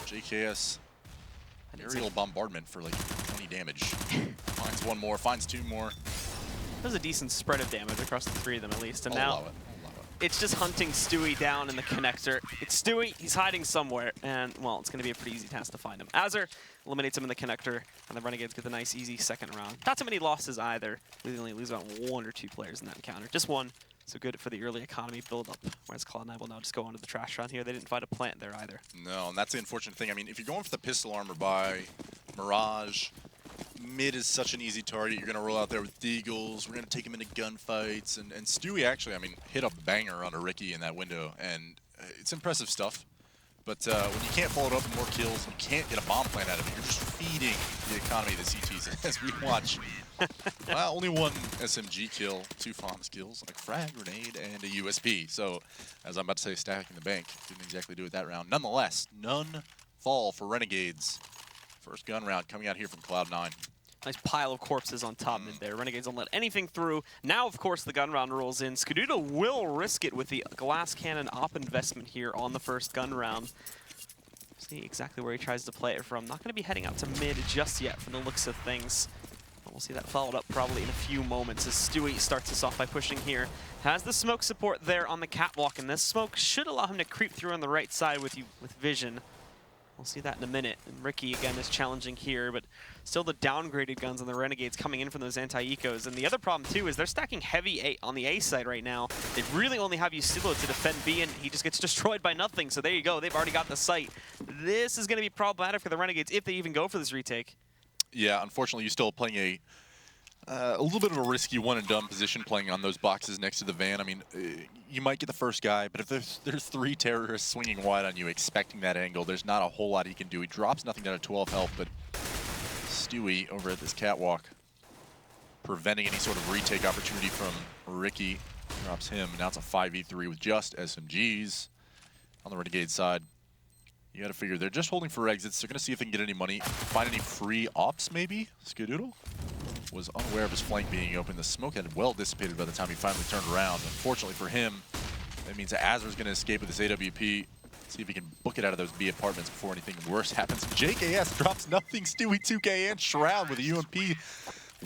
JKS, aerial bombardment for like 20 damage. Finds one more, finds two more. There's a decent spread of damage across the three of them at least. And I'll now allow it. it's just hunting Stewie down in the connector. It's Stewie, he's hiding somewhere, and well, it's going to be a pretty easy task to find him. Azur eliminates him in the connector, and the Renegades get the nice, easy second round. Not too many losses either. We only lose about 1 or 2 players in that encounter. Just one, so good for the early economy build-up, whereas Cloud9 will now just go onto the trash round here. They didn't find a plant there either. No, and that's the unfortunate thing. I mean, if you're going for the pistol armor by Mirage, mid is such an easy target. You're going to roll out there with Deagles. We're going to take him into gunfights. And Stewie actually, I mean, hit a banger on a Ricky in that window. And it's impressive stuff. But when you can't follow it up with more kills, you can't get a bomb plant out of it, you're just feeding the economy of the CTs as we watch. Well, only one SMG kill, 2 FOMS kills, like frag, grenade, and a USP. So, as I'm about to say, stacking the bank. Didn't exactly do it that round. Nonetheless, none fall for Renegades. First gun round coming out here from Cloud9. Nice pile of corpses on top mid there. Renegades don't let anything through. Now, of course, the gun round rolls in. Skaduda will risk it with the glass cannon op investment here on the first gun round. See exactly where he tries to play it from. Not going to be heading out to mid just yet from the looks of things. We'll see that followed up probably in a few moments as Stewie starts us off by pushing here. Has the smoke support there on the catwalk, and this smoke should allow him to creep through on the right side with vision. We'll see that in a minute. And Ricky, again, is challenging here, but still the downgraded guns on the Renegades coming in from those anti-ecos. And the other problem, too, is they're stacking heavy on the A side right now. They really only have Ustillo to defend B, and he just gets destroyed by nothing. So there you go. They've already got the site. This is going to be problematic for the Renegades if they even go for this retake. Yeah, unfortunately, you're still playing a little bit of a risky one-and-done position playing on those boxes next to the van. I mean, you might get the first guy, but if there's 3 terrorists swinging wide on you expecting that angle, there's not a whole lot he can do. He drops nothing down to 12 health, but Stewie over at this catwalk preventing any sort of retake opportunity from Ricky. Drops him, and now it's a 5v3 with just SMGs on the Renegade side. You got to figure they're just holding for exits. They're going to see if they can get any money, find any free ops maybe. Skadoodle was unaware of his flank being open. The smoke had well dissipated by the time he finally turned around. Unfortunately for him, that means that Azur's going to escape with this AWP. See if he can book it out of those B apartments before anything worse happens. JKS drops nothing. Stewie 2K and Shroud with a UMP.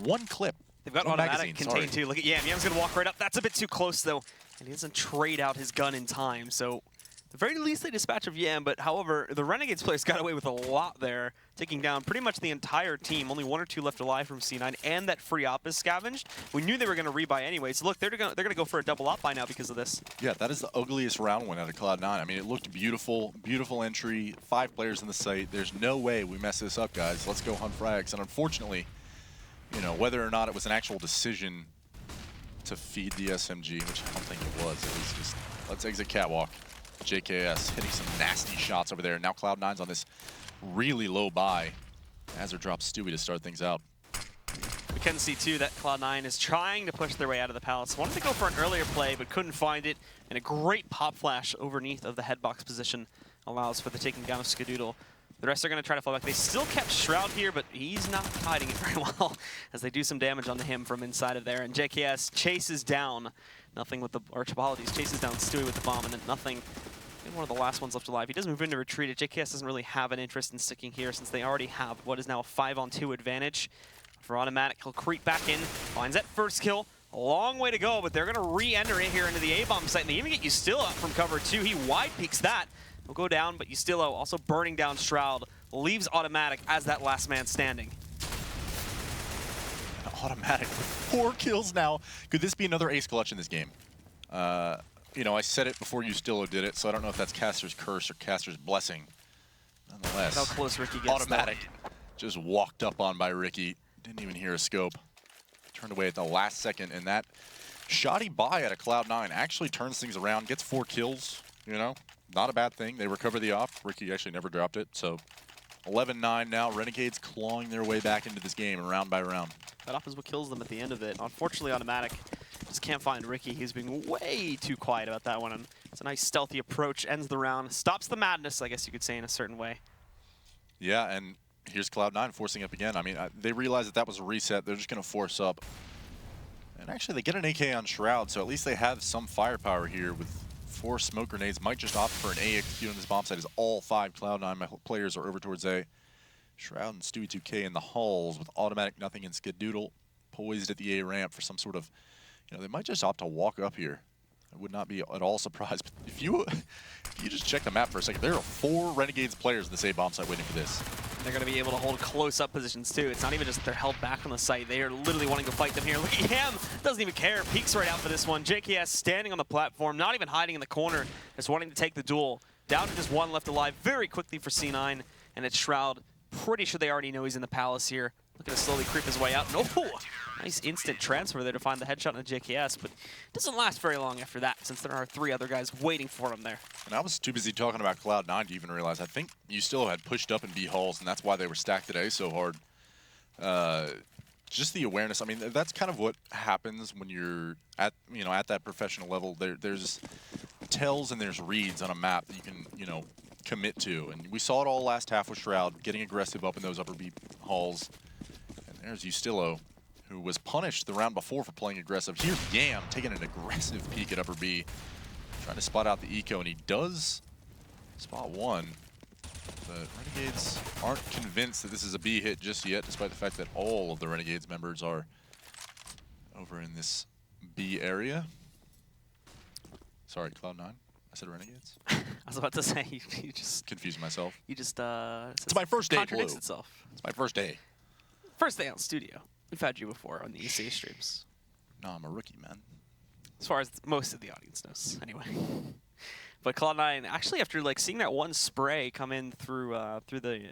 1 clip. They've got automatic contained too. Look at Yam. Yam's going to walk right up. That's a bit too close though. And he doesn't trade out his gun in time. So at the very least, they dispatch of Yam, but however, the Renegades players got away with a lot there, taking down pretty much the entire team. Only 1 or 2 left alive from C9, and that free op is scavenged. We knew they were going to rebuy anyway, so look, they're going to go for a double op buy now because of this. Yeah, that is the ugliest round one out of Cloud9. I mean, it looked beautiful, beautiful entry, 5 players in the site. There's no way we mess this up, guys. Let's go hunt frags. And unfortunately, you know, whether or not it was an actual decision to feed the SMG, which I don't think it was just let's exit catwalk. JKS hitting some nasty shots over there. Now Cloud9's on this really low buy. Azure drops Stewie to start things out. We can see, too, that Cloud9 is trying to push their way out of the Palace. Wanted to go for an earlier play, but couldn't find it. And a great pop flash underneath of the headbox position allows for the taking down of Skadoodle. The rest are going to try to fall back. They still kept Shroud here, but he's not hiding it very well as they do some damage onto him from inside of there. And JKS chases down nothing with the, or Apologies, chases down Stewie with the bomb, and then nothing. One of the last ones left alive. He does move into retreat. JKS doesn't really have an interest in sticking here since they already have what is now a 5-on-2 advantage. For Automatic, he'll creep back in, finds that first kill. A long way to go, but they're going to re-enter it here into the A-bomb site, and they even get Ustilo out from cover too. He wide peeks that. He'll go down, but Ustilo also burning down Shroud, leaves Automatic as that last man standing. Automatic with 4 kills now. Could this be another ace clutch in this game? You know, I said it before Ustilo did it, so I don't know if that's Caster's curse or Caster's blessing. Nonetheless, How close Ricky gets. Automatic just walked up on by Ricky. Didn't even hear a scope. Turned away at the last second, and that shoddy buy at a Cloud9 actually turns things around, gets 4 kills, you know? Not a bad thing. They recover the off. Ricky actually never dropped it, so 11-9 now. Renegades clawing their way back into this game round by round. That off is what kills them at the end of it. Unfortunately, Automatic just can't find Ricky. He's being way too quiet about that one. And it's a nice stealthy approach, ends the round, stops the madness, I guess you could say, in a certain way. Yeah, and here's Cloud9 forcing up again. I mean, they realize that that was a reset. They're just going to force up. And actually, they get an AK on Shroud, so at least they have some firepower here with 4 smoke grenades. Might just opt for an A execute on this bomb site as all 5 Cloud9 players are over towards A. Shroud and Stewie 2K in the halls with Automatic, nothing, and Skadoodle poised at the A ramp for some sort of, you know, they might just opt to walk up here. I would not be at all surprised. But if you just check the map for a second, there are 4 Renegades players in this A bomb site waiting for this. They're going to be able to hold close-up positions, too. It's not even just that they're held back on the site. They are literally wanting to fight them here. Look at him. Doesn't even care. Peeks right out for this one. JKS standing on the platform, not even hiding in the corner, just wanting to take the duel. Down to just 1 left alive very quickly for C9, and it's Shroud. Pretty sure they already know he's in the Palace here. Looking to slowly creep his way out. No! Nice instant transfer there to find the headshot on the JKS, but it doesn't last very long after that since there are 3 other guys waiting for him there. And I was too busy talking about Cloud9 to even realize. I think you still had pushed up in B halls, and that's why they were stacked today so hard. Just the awareness. I mean, that's kind of what happens when you're at, you know, at that professional level. There's tells and there's reads on a map that you can, you know, commit to. And we saw it all last half with Shroud, getting aggressive up in those upper B halls. And there's Ustilo, who was punished the round before for playing aggressive. Here's Yam taking an aggressive peek at upper B, trying to spot out the eco, and he does spot one. But Renegades aren't convinced that this is a B hit just yet, despite the fact that all of the Renegades members are over in this B area. Sorry, Cloud9. I said Renegades. I was about to say, you just... Confused myself. You just, it's my first day, contradicts Blue. itself. It's my first day. First day on studio. We've had you before on the ESA streams. No, I'm a rookie, man. As far as most of the audience knows, anyway. But Cloud9, actually, after like seeing that one spray come in through through that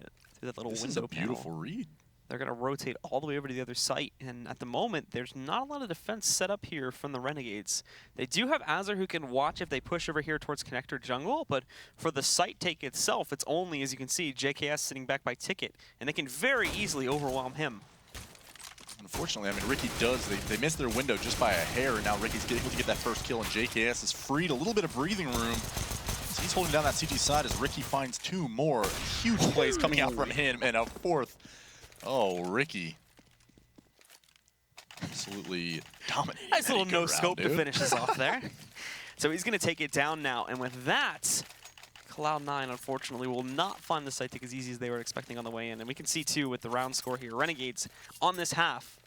little window This is a beautiful panel, read. they're going to rotate all the way over to the other site. And at the moment, there's not a lot of defense set up here from the Renegades. They do have Azure who can watch if they push over here towards Connector Jungle, but for the site take itself, it's only, as you can see, JKS sitting back by Ticket, and they can very easily overwhelm him. Unfortunately, I mean, Ricky does. They missed their window just by a hair, and now Ricky's able to get that first kill, and JKS is freed a little bit of breathing room. So he's holding down that CT side as Ricky finds 2 more huge plays coming out from him, and a 4th. Oh, Ricky. Absolutely dominating. Nice little no-scope to finish us off there. So he's going to take it down now, and with that, Cloud9, unfortunately, will not find the site take as easy as they were expecting on the way in. And we can see, too, with the round score here, Renegades on this half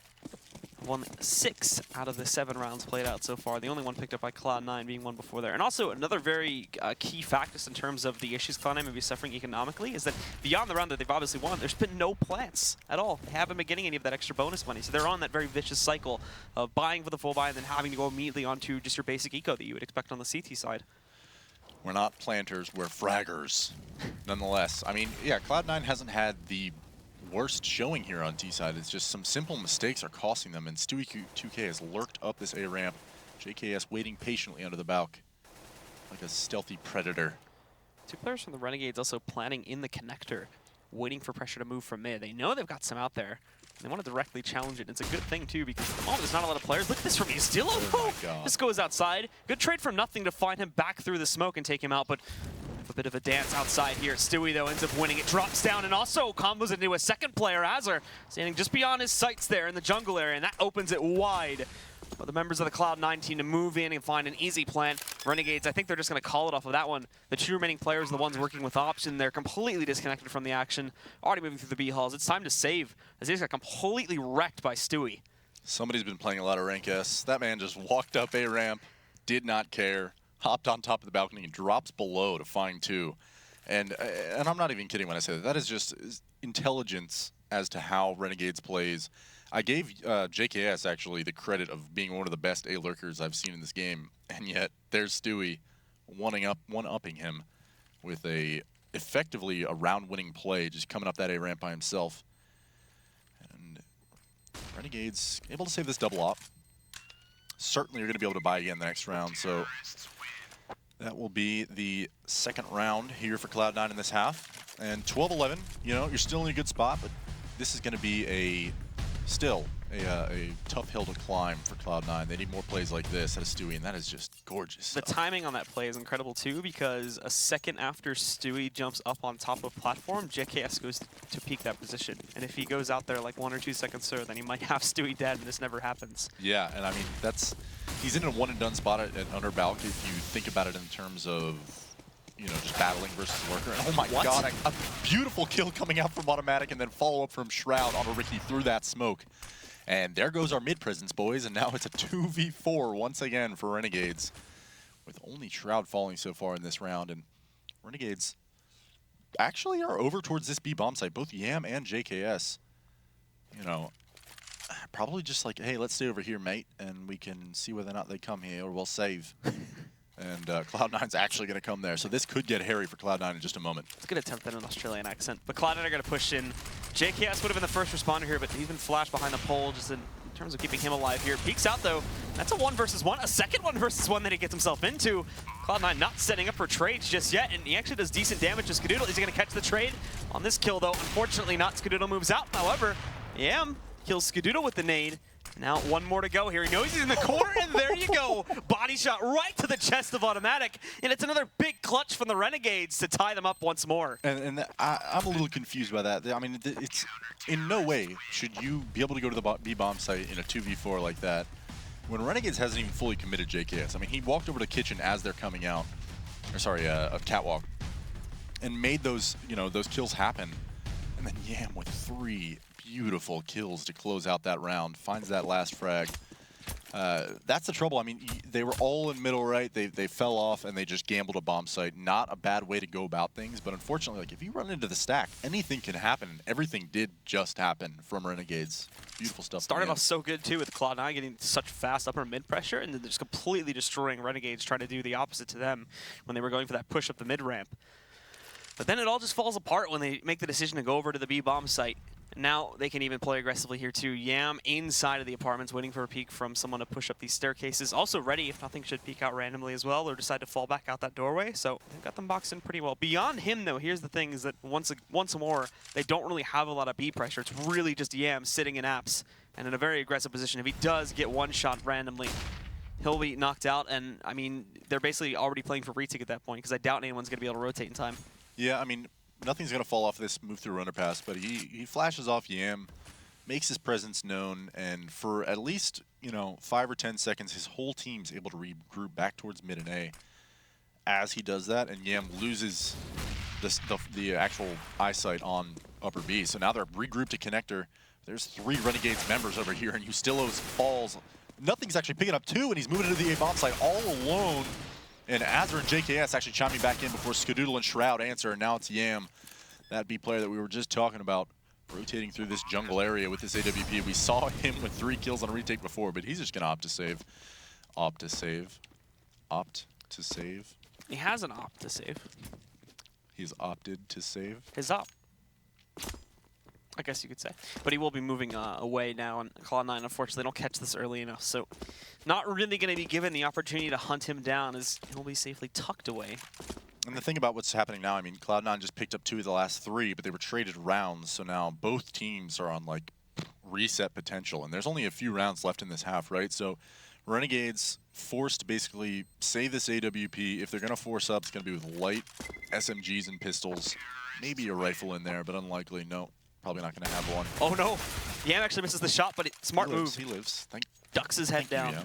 won 6 out of the 7 rounds played out so far. The only one picked up by Cloud9 being one before there. And also, another very key fact just in terms of the issues Cloud9 may be suffering economically is that beyond the round that they've obviously won, there's been no plants at all. They haven't been getting any of that extra bonus money. So they're on that very vicious cycle of buying for the full buy and then having to go immediately onto just your basic eco that you would expect on the CT side. We're not planters, we're fraggers. Nonetheless, I mean, yeah, Cloud9 hasn't had the worst showing here on T-side. It's just some simple mistakes are costing them, and Stewie 2K has lurked up this A-ramp. JKS waiting patiently under the balk. like a stealthy predator. 2 players from the Renegades also planning in the connector, waiting for pressure to move from mid. They know they've got some out there. They want to directly challenge it. It's a good thing, too, because at the moment there's not a lot of players. Look at this from Estilo. Oh, my God. Just goes outside. Good trade from nothing to find him back through the smoke and take him out, but a bit of a dance outside here. Stewie, though, ends up winning. It drops down and also combos into a second player, Azar, standing just beyond his sights there in the jungle area, and that opens it wide. But the members of the Cloud9 team to move in and find an easy plant. Renegades, I think they're just going to call it off of that one. The 2 remaining players are the ones working with option. They're completely disconnected from the action. Already moving through the B halls. It's time to save, as they just got completely wrecked by Stewie. Somebody's been playing a lot of rank S. That man just walked up a ramp, did not care, hopped on top of the balcony and drops below to find 2. And I'm not even kidding when I say that. That is just intelligence as to how Renegades plays. I gave JKS actually the credit of being one of the best A lurkers I've seen in this game, and yet there's Stewie one-upping him with effectively a round-winning play, just coming up that A ramp by himself. And Renegades able to save this double op. Certainly are going to be able to buy again the next round, so that will be the second round here for Cloud9 in this half. And 12-11, you know, you're still in a good spot, but this is going to be still a tough hill to climb for Cloud9. They need more plays like this out of Stewie, and that is just gorgeous The stuff. timing on that play is incredible too, because a second after Stewie jumps up on top of platform, JKS goes to peek that position. And if he goes out there like 1 or 2 seconds sooner, then he might have Stewie dead, and this never happens. Yeah, and I mean, he's in a one-and-done spot at under Balk if you think about it in terms of, you know, just battling versus Lurker. And oh my God, a beautiful kill coming out from Automatic, and then follow-up from Shroud on a Ricky through that smoke. And there goes our mid presence, boys, and now it's a 2v4 once again for Renegades, with only Shroud falling so far in this round. And Renegades actually are over towards this B bomb site, both Yam and JKS. You know, probably just like, hey, let's stay over here, mate, and we can see whether or not they come here, or we'll save. And Cloud9's actually going to come there. So this could get hairy for Cloud9 in just a moment. It's a good attempt at an Australian accent. But Cloud9 are going to push in. JKS would have been the first responder here, but he's been flashed behind the pole just in terms of keeping him alive here. Peeks out, though. That's a 1 versus 1. A second 1 versus 1 that he gets himself into. Cloud9 not setting up for trades just yet, and he actually does decent damage to Skadoodle. Is he going to catch the trade on this kill, though? Unfortunately not. Skadoodle moves out. However, Yam kills Skadoodle with the nade. Now 1 more to go here. He knows he's in the corner, and there you go. Body shot right to the chest of Automatic, and it's another big clutch from the Renegades to tie them up once more. And I'm a little confused by that. I mean, it's in no way should you be able to go to the B-bomb site in a 2v4 like that when Renegades hasn't even fully committed JKS. I mean, he walked over to Kitchen as they're coming out, or sorry, a catwalk, and made those, you know, those kills happen. And then Yam with 3 beautiful kills to close out that round, finds that last frag. That's the trouble. I mean, they were all in middle right. They fell off and they just gambled a bomb site. Not a bad way to go about things, but unfortunately, like if you run into the stack, anything can happen. Everything did just happen from Renegades. Beautiful stuff. Started off so good too with Cloud9 getting such fast upper mid pressure, and then just completely destroying Renegades, trying to do the opposite to them when they were going for that push up the mid ramp. But then it all just falls apart when they make the decision to go over to the B bomb site. Now they can even play aggressively here too. Yam inside of the apartments waiting for a peek from someone to push up these staircases. Also ready if nothing should peek out randomly as well or decide to fall back out that doorway. So they've got them boxed in pretty well. Beyond him though, here's the thing is that once more, they don't really have a lot of B pressure. It's really just Yam sitting in apps and in a very aggressive position. If he does get one shot randomly, he'll be knocked out. And I mean, they're basically already playing for retake at that point because I doubt anyone's going to be able to rotate in time. Yeah, I mean, nothing's going to fall off this move through underpass, but he flashes off Yam, makes his presence known, and for at least, you know, 5 or 10 seconds, his whole team's able to regroup back towards mid and A. As he does that, and Yam loses the actual eyesight on upper B. So now they're regrouped to connector. There's 3 Renegades members over here, and Justillo's falls. Nothing's actually picking up 2, and he's moving into the A bomb site all alone. And Azar and JKS actually chiming back in before Skadoodle and Shroud answer, and now it's Yam, that B player that we were just talking about, rotating through this jungle area with this AWP. We saw him with 3 kills on a retake before, but he's just going to opt to save. Opt to save. Opt to save. He has an opt to save. He's opted to save. His op. I guess you could say. But he will be moving away now, and Cloud9, unfortunately, don't catch this early enough. So not really going to be given the opportunity to hunt him down, as he'll be safely tucked away. And the thing about what's happening now, I mean, Cloud9 just picked up 2 of the last 3, but they were traded rounds, so now both teams are on, like, reset potential, and there's only a few rounds left in this half, right? So Renegades forced to basically save this AWP. If they're going to force up, it's going to be with light SMGs and pistols, maybe a rifle in there, but unlikely. No, probably not going to have one. Oh, no. Yam actually misses the shot, but smart move. He lives. Ducks his head down. You,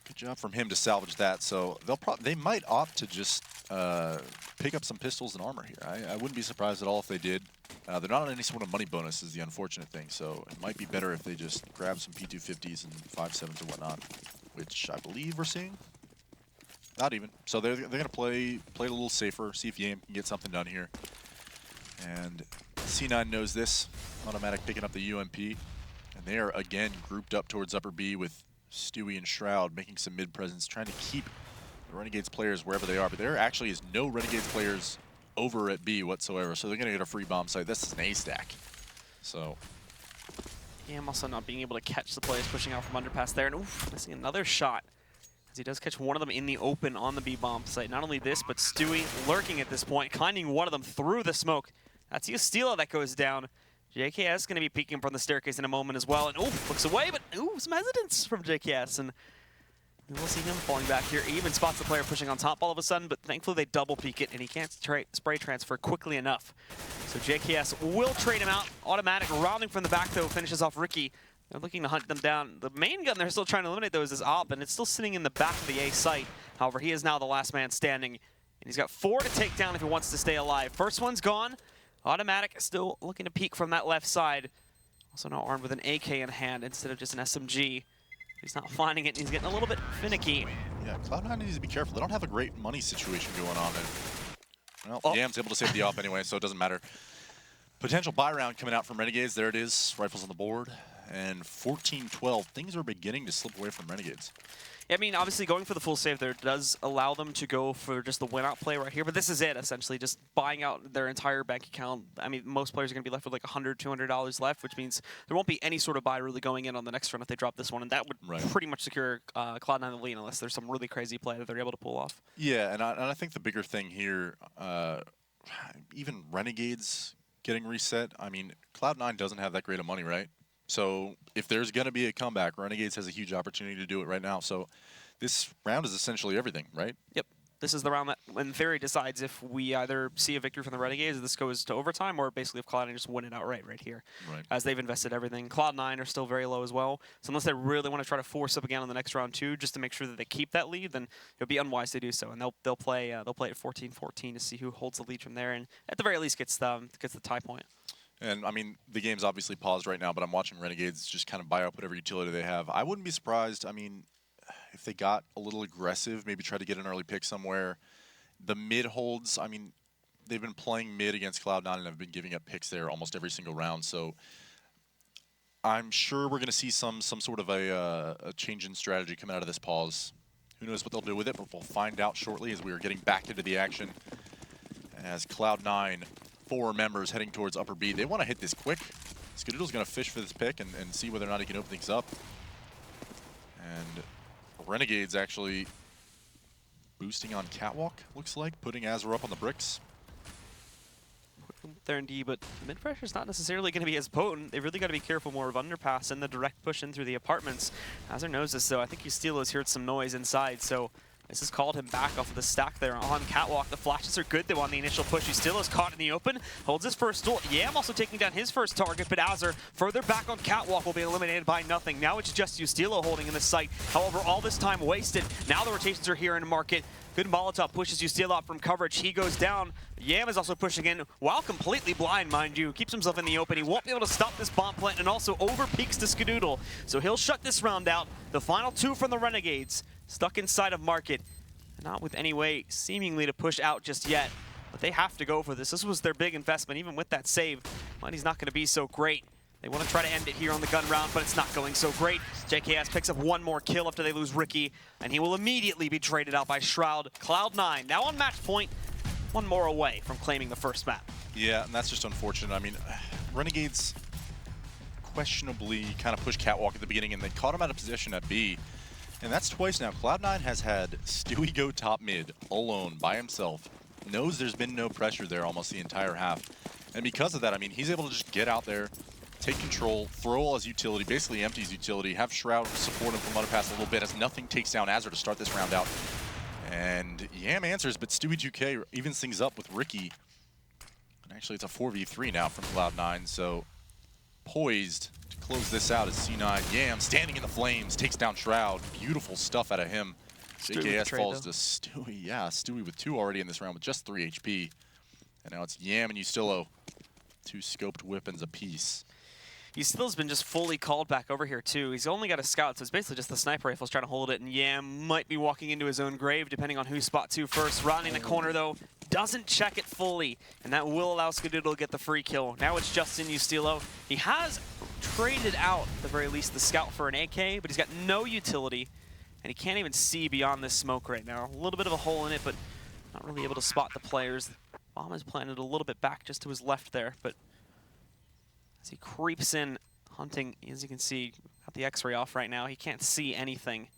good job from him to salvage that. So they might opt to just pick up some pistols and armor here. I wouldn't be surprised at all if they did. They're not on any sort of money bonus is the unfortunate thing, so it might be better if they just grab some P250s and 5.7s or whatnot, which I believe we're seeing. Not even. So they're going to play a little safer, see if Yam can get something done here. And C9 knows this. Automatic picking up the UMP. And they are, again, grouped up towards upper B with Stewie and Shroud making some mid-presence, trying to keep the Renegades players wherever they are. But there actually is no Renegades players over at B whatsoever, so they're going to get a free bomb site. This is an A-stack. So Yam also not being able to catch the players pushing out from underpass there. And oof, missing another shot, as he does catch one of them in the open on the B bomb site. Not only this, but Stewie lurking at this point, finding one of them through the smoke. That's Yustila that goes down. JKS is going to be peeking from the staircase in a moment as well. And oof, looks away, but ooh, some hesitance from JKS. And we'll see him falling back here. He even spots the player pushing on top all of a sudden, but thankfully they double peek it, and he can't spray transfer quickly enough. So JKS will trade him out. Automatic rounding from the back, though, finishes off Ricky. They're looking to hunt them down. The main gun they're still trying to eliminate, though, is this op, and it's still sitting in the back of the A site. However, he is now the last man standing, and he's got 4 to take down if he wants to stay alive. First one's gone. Automatic still looking to peek from that left side. Also now armed with an AK in hand instead of just an SMG. He's not finding it, and he's getting a little bit finicky. Yeah, Cloud9 needs to be careful. They don't have a great money situation going on. And, well, Yam's able to save the op anyway, so it doesn't matter. Potential buy round coming out from Renegades. There it is. Rifles on the board. And 14-12. Things are beginning to slip away from Renegades. Yeah, I mean, obviously going for the full save there does allow them to go for just the win-out play right here, but this is it, essentially, just buying out their entire bank account. I mean, most players are going to be left with like $100, $200 left, which means there won't be any sort of buy really going in on the next run if they drop this one, and that would pretty much secure Cloud9 the lead unless there's some really crazy play that they're able to pull off. Yeah, and I think the bigger thing here, even Renegades getting reset, I mean, Cloud9 doesn't have that great of money, right? So if there's going to be a comeback, Renegades has a huge opportunity to do it right now. So this round is essentially everything, right? Yep. This is the round that, in theory, decides if we either see a victory from the Renegades, if this goes to overtime, or basically if Cloud9 just win it outright right here. Right. As they've invested everything. Cloud9 are still very low as well. So unless they really want to try to force up again on the next round too, just to make sure that they keep that lead, then it would be unwise to do so. And they'll play at 14-14 to see who holds the lead from there, and at the very least gets the tie point. And, I mean, the game's obviously paused right now, but I'm watching Renegades just kind of buy up whatever utility they have. I wouldn't be surprised, I mean, if they got a little aggressive, maybe try to get an early pick somewhere. The mid holds, I mean, they've been playing mid against Cloud9 and have been giving up picks there almost every single round. So I'm sure we're going to see some sort of a change in strategy coming out of this pause. Who knows what they'll do with it, but we'll find out shortly as we are getting back into the action. As Cloud9, 4 members heading towards upper B. They want to hit this quick. Skadoodle's going to fish for this pick and see whether or not he can open things up. And Renegades actually boosting on Catwalk, looks like, putting Azra up on the bricks. There indeed, but mid-pressure is not necessarily going to be as potent. They've really got to be careful more of underpass and the direct push in through the apartments. Azra knows this, though. I think Yustila's heard some noise inside, so this has called him back off of the stack there on Catwalk. The flashes are good, though, on the initial push. Yustila's caught in the open, holds his first duel. Yam also taking down his first target, but Azra further back on Catwalk will be eliminated by nothing. Now it's just Yustila holding in the site. However, all this time wasted. Now the rotations are here in market. Good Molotov pushes Yustila up from coverage. He goes down. Yam is also pushing in while completely blind, mind you. Keeps himself in the open. He won't be able to stop this bomb plant and also over peaks to Skadoodle. So he'll shut this round out. The final 2 from the Renegades stuck inside of market. Not with any way seemingly to push out just yet, but they have to go for this. This was their big investment. Even with that save, money's not going to be so great. They want to try to end it here on the gun round, but it's not going so great. JKS picks up 1 more kill after they lose Ricky, and he will immediately be traded out by Shroud. Cloud9 now on match point, 1 more away from claiming the first map. Yeah, and that's just unfortunate. I mean, Renegades questionably kind of pushed Catwalk at the beginning, and they caught him out of position at B. And that's twice now. Cloud9 has had Stewie go top mid alone by himself. Knows there's been no pressure there almost the entire half. And because of that, I mean, he's able to just get out there, take control, throw all his utility, basically empty his utility, have Shroud support him from underpass a little bit as nothing takes down Azure to start this round out. And Yam answers, but Stewie 2K evens things up with Ricky. And actually, it's a 4v3 now from Cloud9, so poised to close this out as C9. Yam standing in the flames, takes down Shroud. Beautiful stuff out of him. JKS falls to Stewie. Yeah, Stewie with 2 already in this round with just 3 HP. And now it's Yam and Ustillo. 2 scoped weapons apiece. Ustillo's been just fully called back over here, too. He's only got a scout, so it's basically just the sniper rifles trying to hold it, and Yam might be walking into his own grave, depending on who spots who first. Rounding the corner, though, doesn't check it fully, and that will allow Skadoodle to get the free kill. Now it's Justin Ustillo. He has traded out, at the very least, the scout for an AK, but he's got no utility, and he can't even see beyond this smoke right now. A little bit of a hole in it, but not really able to spot the players. Bomb is planted a little bit back just to his left there, but as he creeps in, hunting, as you can see, got the X-ray off right now. He can't see anything.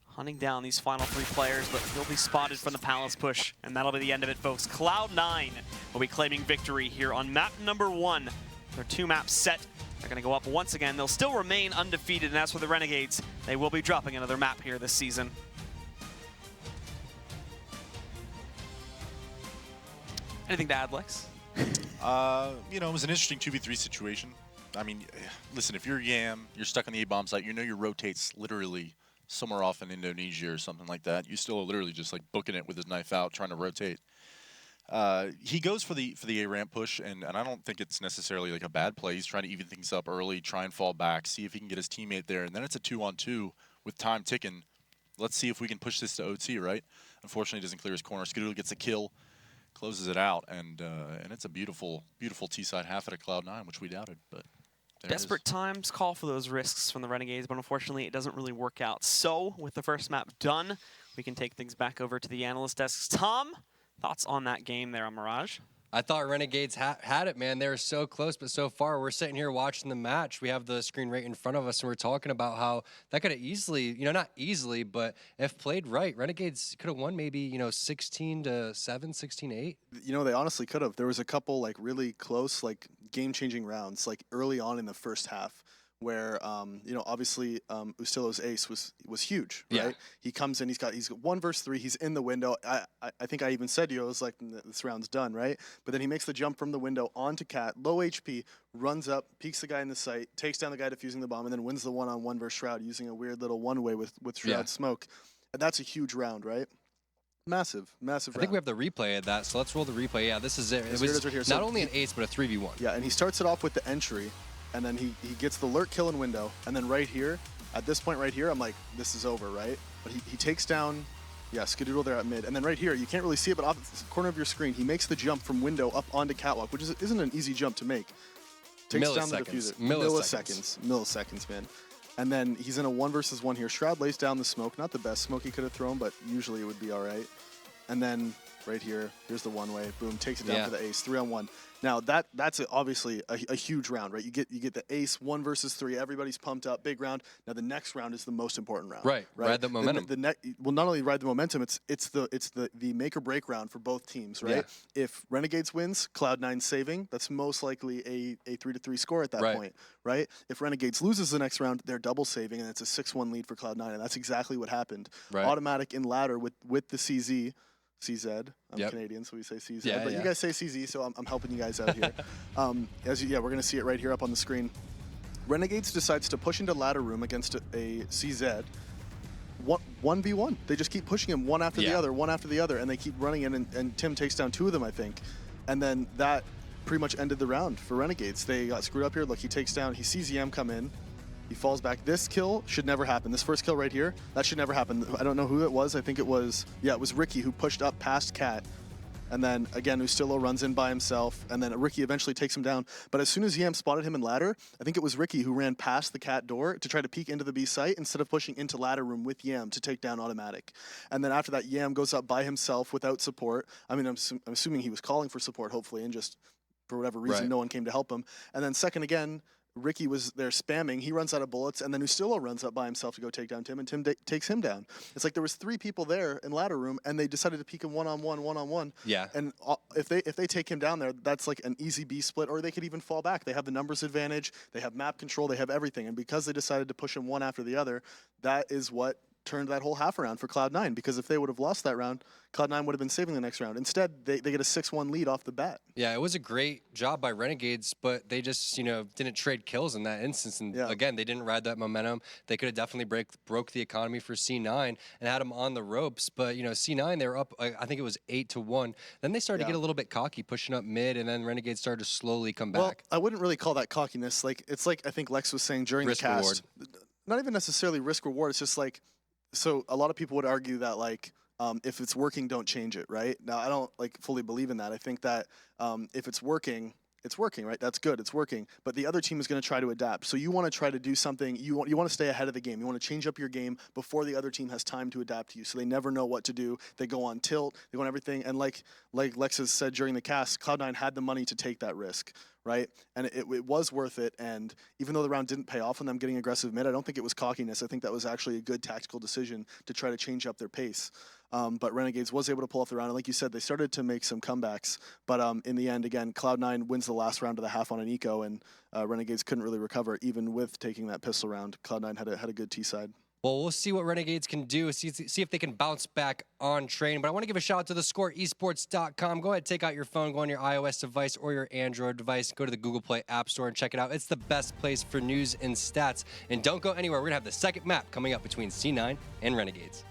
Hunting down these final 3 players, but he'll be spotted from the Palace push, and that'll be the end of it, folks. Cloud9 will be claiming victory here on map number 1. Their 2 maps set. They're going to go up once again. They'll still remain undefeated, and as for the Renegades, they will be dropping another map here this season. Anything to add, Lex? You know, it was an interesting 2v3 situation. I mean, listen, if you're Yam, you're stuck on the A-bomb site, you know your rotate's literally somewhere off in Indonesia or something like that. You still are literally just like booking it with his knife out, trying to rotate. He goes for the A-ramp push, and I don't think it's necessarily like a bad play. He's trying to even things up early, try and fall back, see if he can get his teammate there, and then it's a 2-on-2 with time ticking. Let's see if we can push this to OT, right? Unfortunately, he doesn't clear his corner. Skadoodle gets a kill, closes it out, and it's a beautiful, beautiful T-side half at a Cloud9, which we doubted, but desperate times call for those risks from the Renegades, but unfortunately it doesn't really work out. So, with the first map done, we can take things back over to the analyst desks. Tom, thoughts on that game there on Mirage? I thought Renegades had it, man. They were so close, but so far we're sitting here watching the match. We have the screen right in front of us, and we're talking about how that could have easily, you know, not easily, but if played right, Renegades could have won maybe, you know, 16-7, 16-8. You know, they honestly could have. There was a couple like really close, like game-changing rounds, like early on in the first half, where you know, obviously Ustillo's ace was huge, right? Yeah. He comes in, he's got 1 versus 3, he's in the window. I think I even said to you, I was like, this round's done, right? But then he makes the jump from the window onto Cat, low HP, runs up, peeks the guy in the site, takes down the guy defusing the bomb, and then wins the one-on-one versus Shroud using a weird little one-way with Shroud smoke. And that's a huge round, right? Massive round. I think we have the replay of that, so let's roll the replay. Yeah, this is it. It was right here. not So only an ace, but a 3v1. Yeah, and he starts it off with the entry, and then he gets the lurk kill in window, and then right here, at this point right here, I'm like, this is over, right? But he takes down, yeah, Skadoodle there at mid, and then right here, you can't really see it, but off the corner of your screen, he makes the jump from window up onto Catwalk, which isn't an easy jump to make. Takes down the diffuser. Milliseconds, man. And then he's in a 1 versus 1 here. Shroud lays down the smoke, not the best smoke he could have thrown, but usually it would be all right. And then right here, here's the one-way, boom, takes it down for the ace, 3-on-1. Now that's obviously a huge round, right? You get the ace 1 versus 3. Everybody's pumped up, big round. Now the next round is the most important round. Right. Ride the momentum. Well, not only ride the momentum, it's the make or break round for both teams, right? Yeah. If Renegades wins, Cloud9 saving. That's most likely a 3-3 score at that point, right? If Renegades loses the next round, they're double saving, and it's a 6-1 lead for Cloud9, and that's exactly what happened. Right. Automatic in ladder with the CZ. CZ. I'm Canadian, so we say CZ. Yeah, but you guys say CZ, so I'm helping you guys out here. We're going to see it right here up on the screen. Renegades decides to push into ladder room against a CZ. 1v1. They just keep pushing him one after the other, and they keep running in, and Tim takes down 2 of them, I think. And then that pretty much ended the round for Renegades. They got screwed up here. Look, he sees EM come in. He falls back. This kill should never happen. This first kill right here, that should never happen. I don't know who it was. I think it was Ricky who pushed up past Cat. And then, again, Ustillo runs in by himself. And then Ricky eventually takes him down. But as soon as Yam spotted him in ladder, I think it was Ricky who ran past the Cat door to try to peek into the B site instead of pushing into ladder room with Yam to take down automatic. And then after that, Yam goes up by himself without support. I mean, I'm assuming he was calling for support, hopefully, and just for whatever reason, no one came to help him. And then second again, Ricky was there spamming. He runs out of bullets, and then Ustillo runs up by himself to go take down Tim, and Tim takes him down. It's like there was 3 people there in ladder room, and they decided to peek him one-on-one. Yeah. And if they take him down there, that's like an easy B split, or they could even fall back. They have the numbers advantage. They have map control. They have everything. And because they decided to push him one after the other, that is what turned that whole half around for Cloud9, because if they would have lost that round, Cloud9 would have been saving the next round. Instead, they get a 6-1 lead off the bat. Yeah, it was a great job by Renegades, but they just, didn't trade kills in that instance. And again, they didn't ride that momentum. They could have definitely broke the economy for C9 and had them on the ropes. But, C9, they were up, I think it was 8-1. Then they started to get a little bit cocky, pushing up mid, and then Renegades started to slowly come back. Well, I wouldn't really call that cockiness. It's like I think Lex was saying during Risk the cast. reward. Not even necessarily risk reward. It's just like, so a lot of people would argue that if it's working, don't change it, right? Now, I don't fully believe in that. I think that if it's working, right? That's good. It's working. But the other team is going to try to adapt. So you want to try to do something. You want to stay ahead of the game. You want to change up your game before the other team has time to adapt to you. So they never know what to do. They go on tilt. They go on everything. And like Lex has said during the cast, Cloud9 had the money to take that risk, right? And it was worth it. And even though the round didn't pay off on them getting aggressive mid, I don't think it was cockiness. I think that was actually a good tactical decision to try to change up their pace. But Renegades was able to pull off the round. And like you said, they started to make some comebacks. But in the end, again, Cloud9 wins the last round of the half on an eco, and Renegades couldn't really recover, even with taking that pistol round. Cloud9 had a good T-side. Well, we'll see what Renegades can do, see if they can bounce back on train. But I want to give a shout out to thescoreesports.com. Go ahead, take out your phone, go on your iOS device or your Android device, go to the Google Play App Store and check it out. It's the best place for news and stats. And don't go anywhere. We're going to have the second map coming up between C9 and Renegades.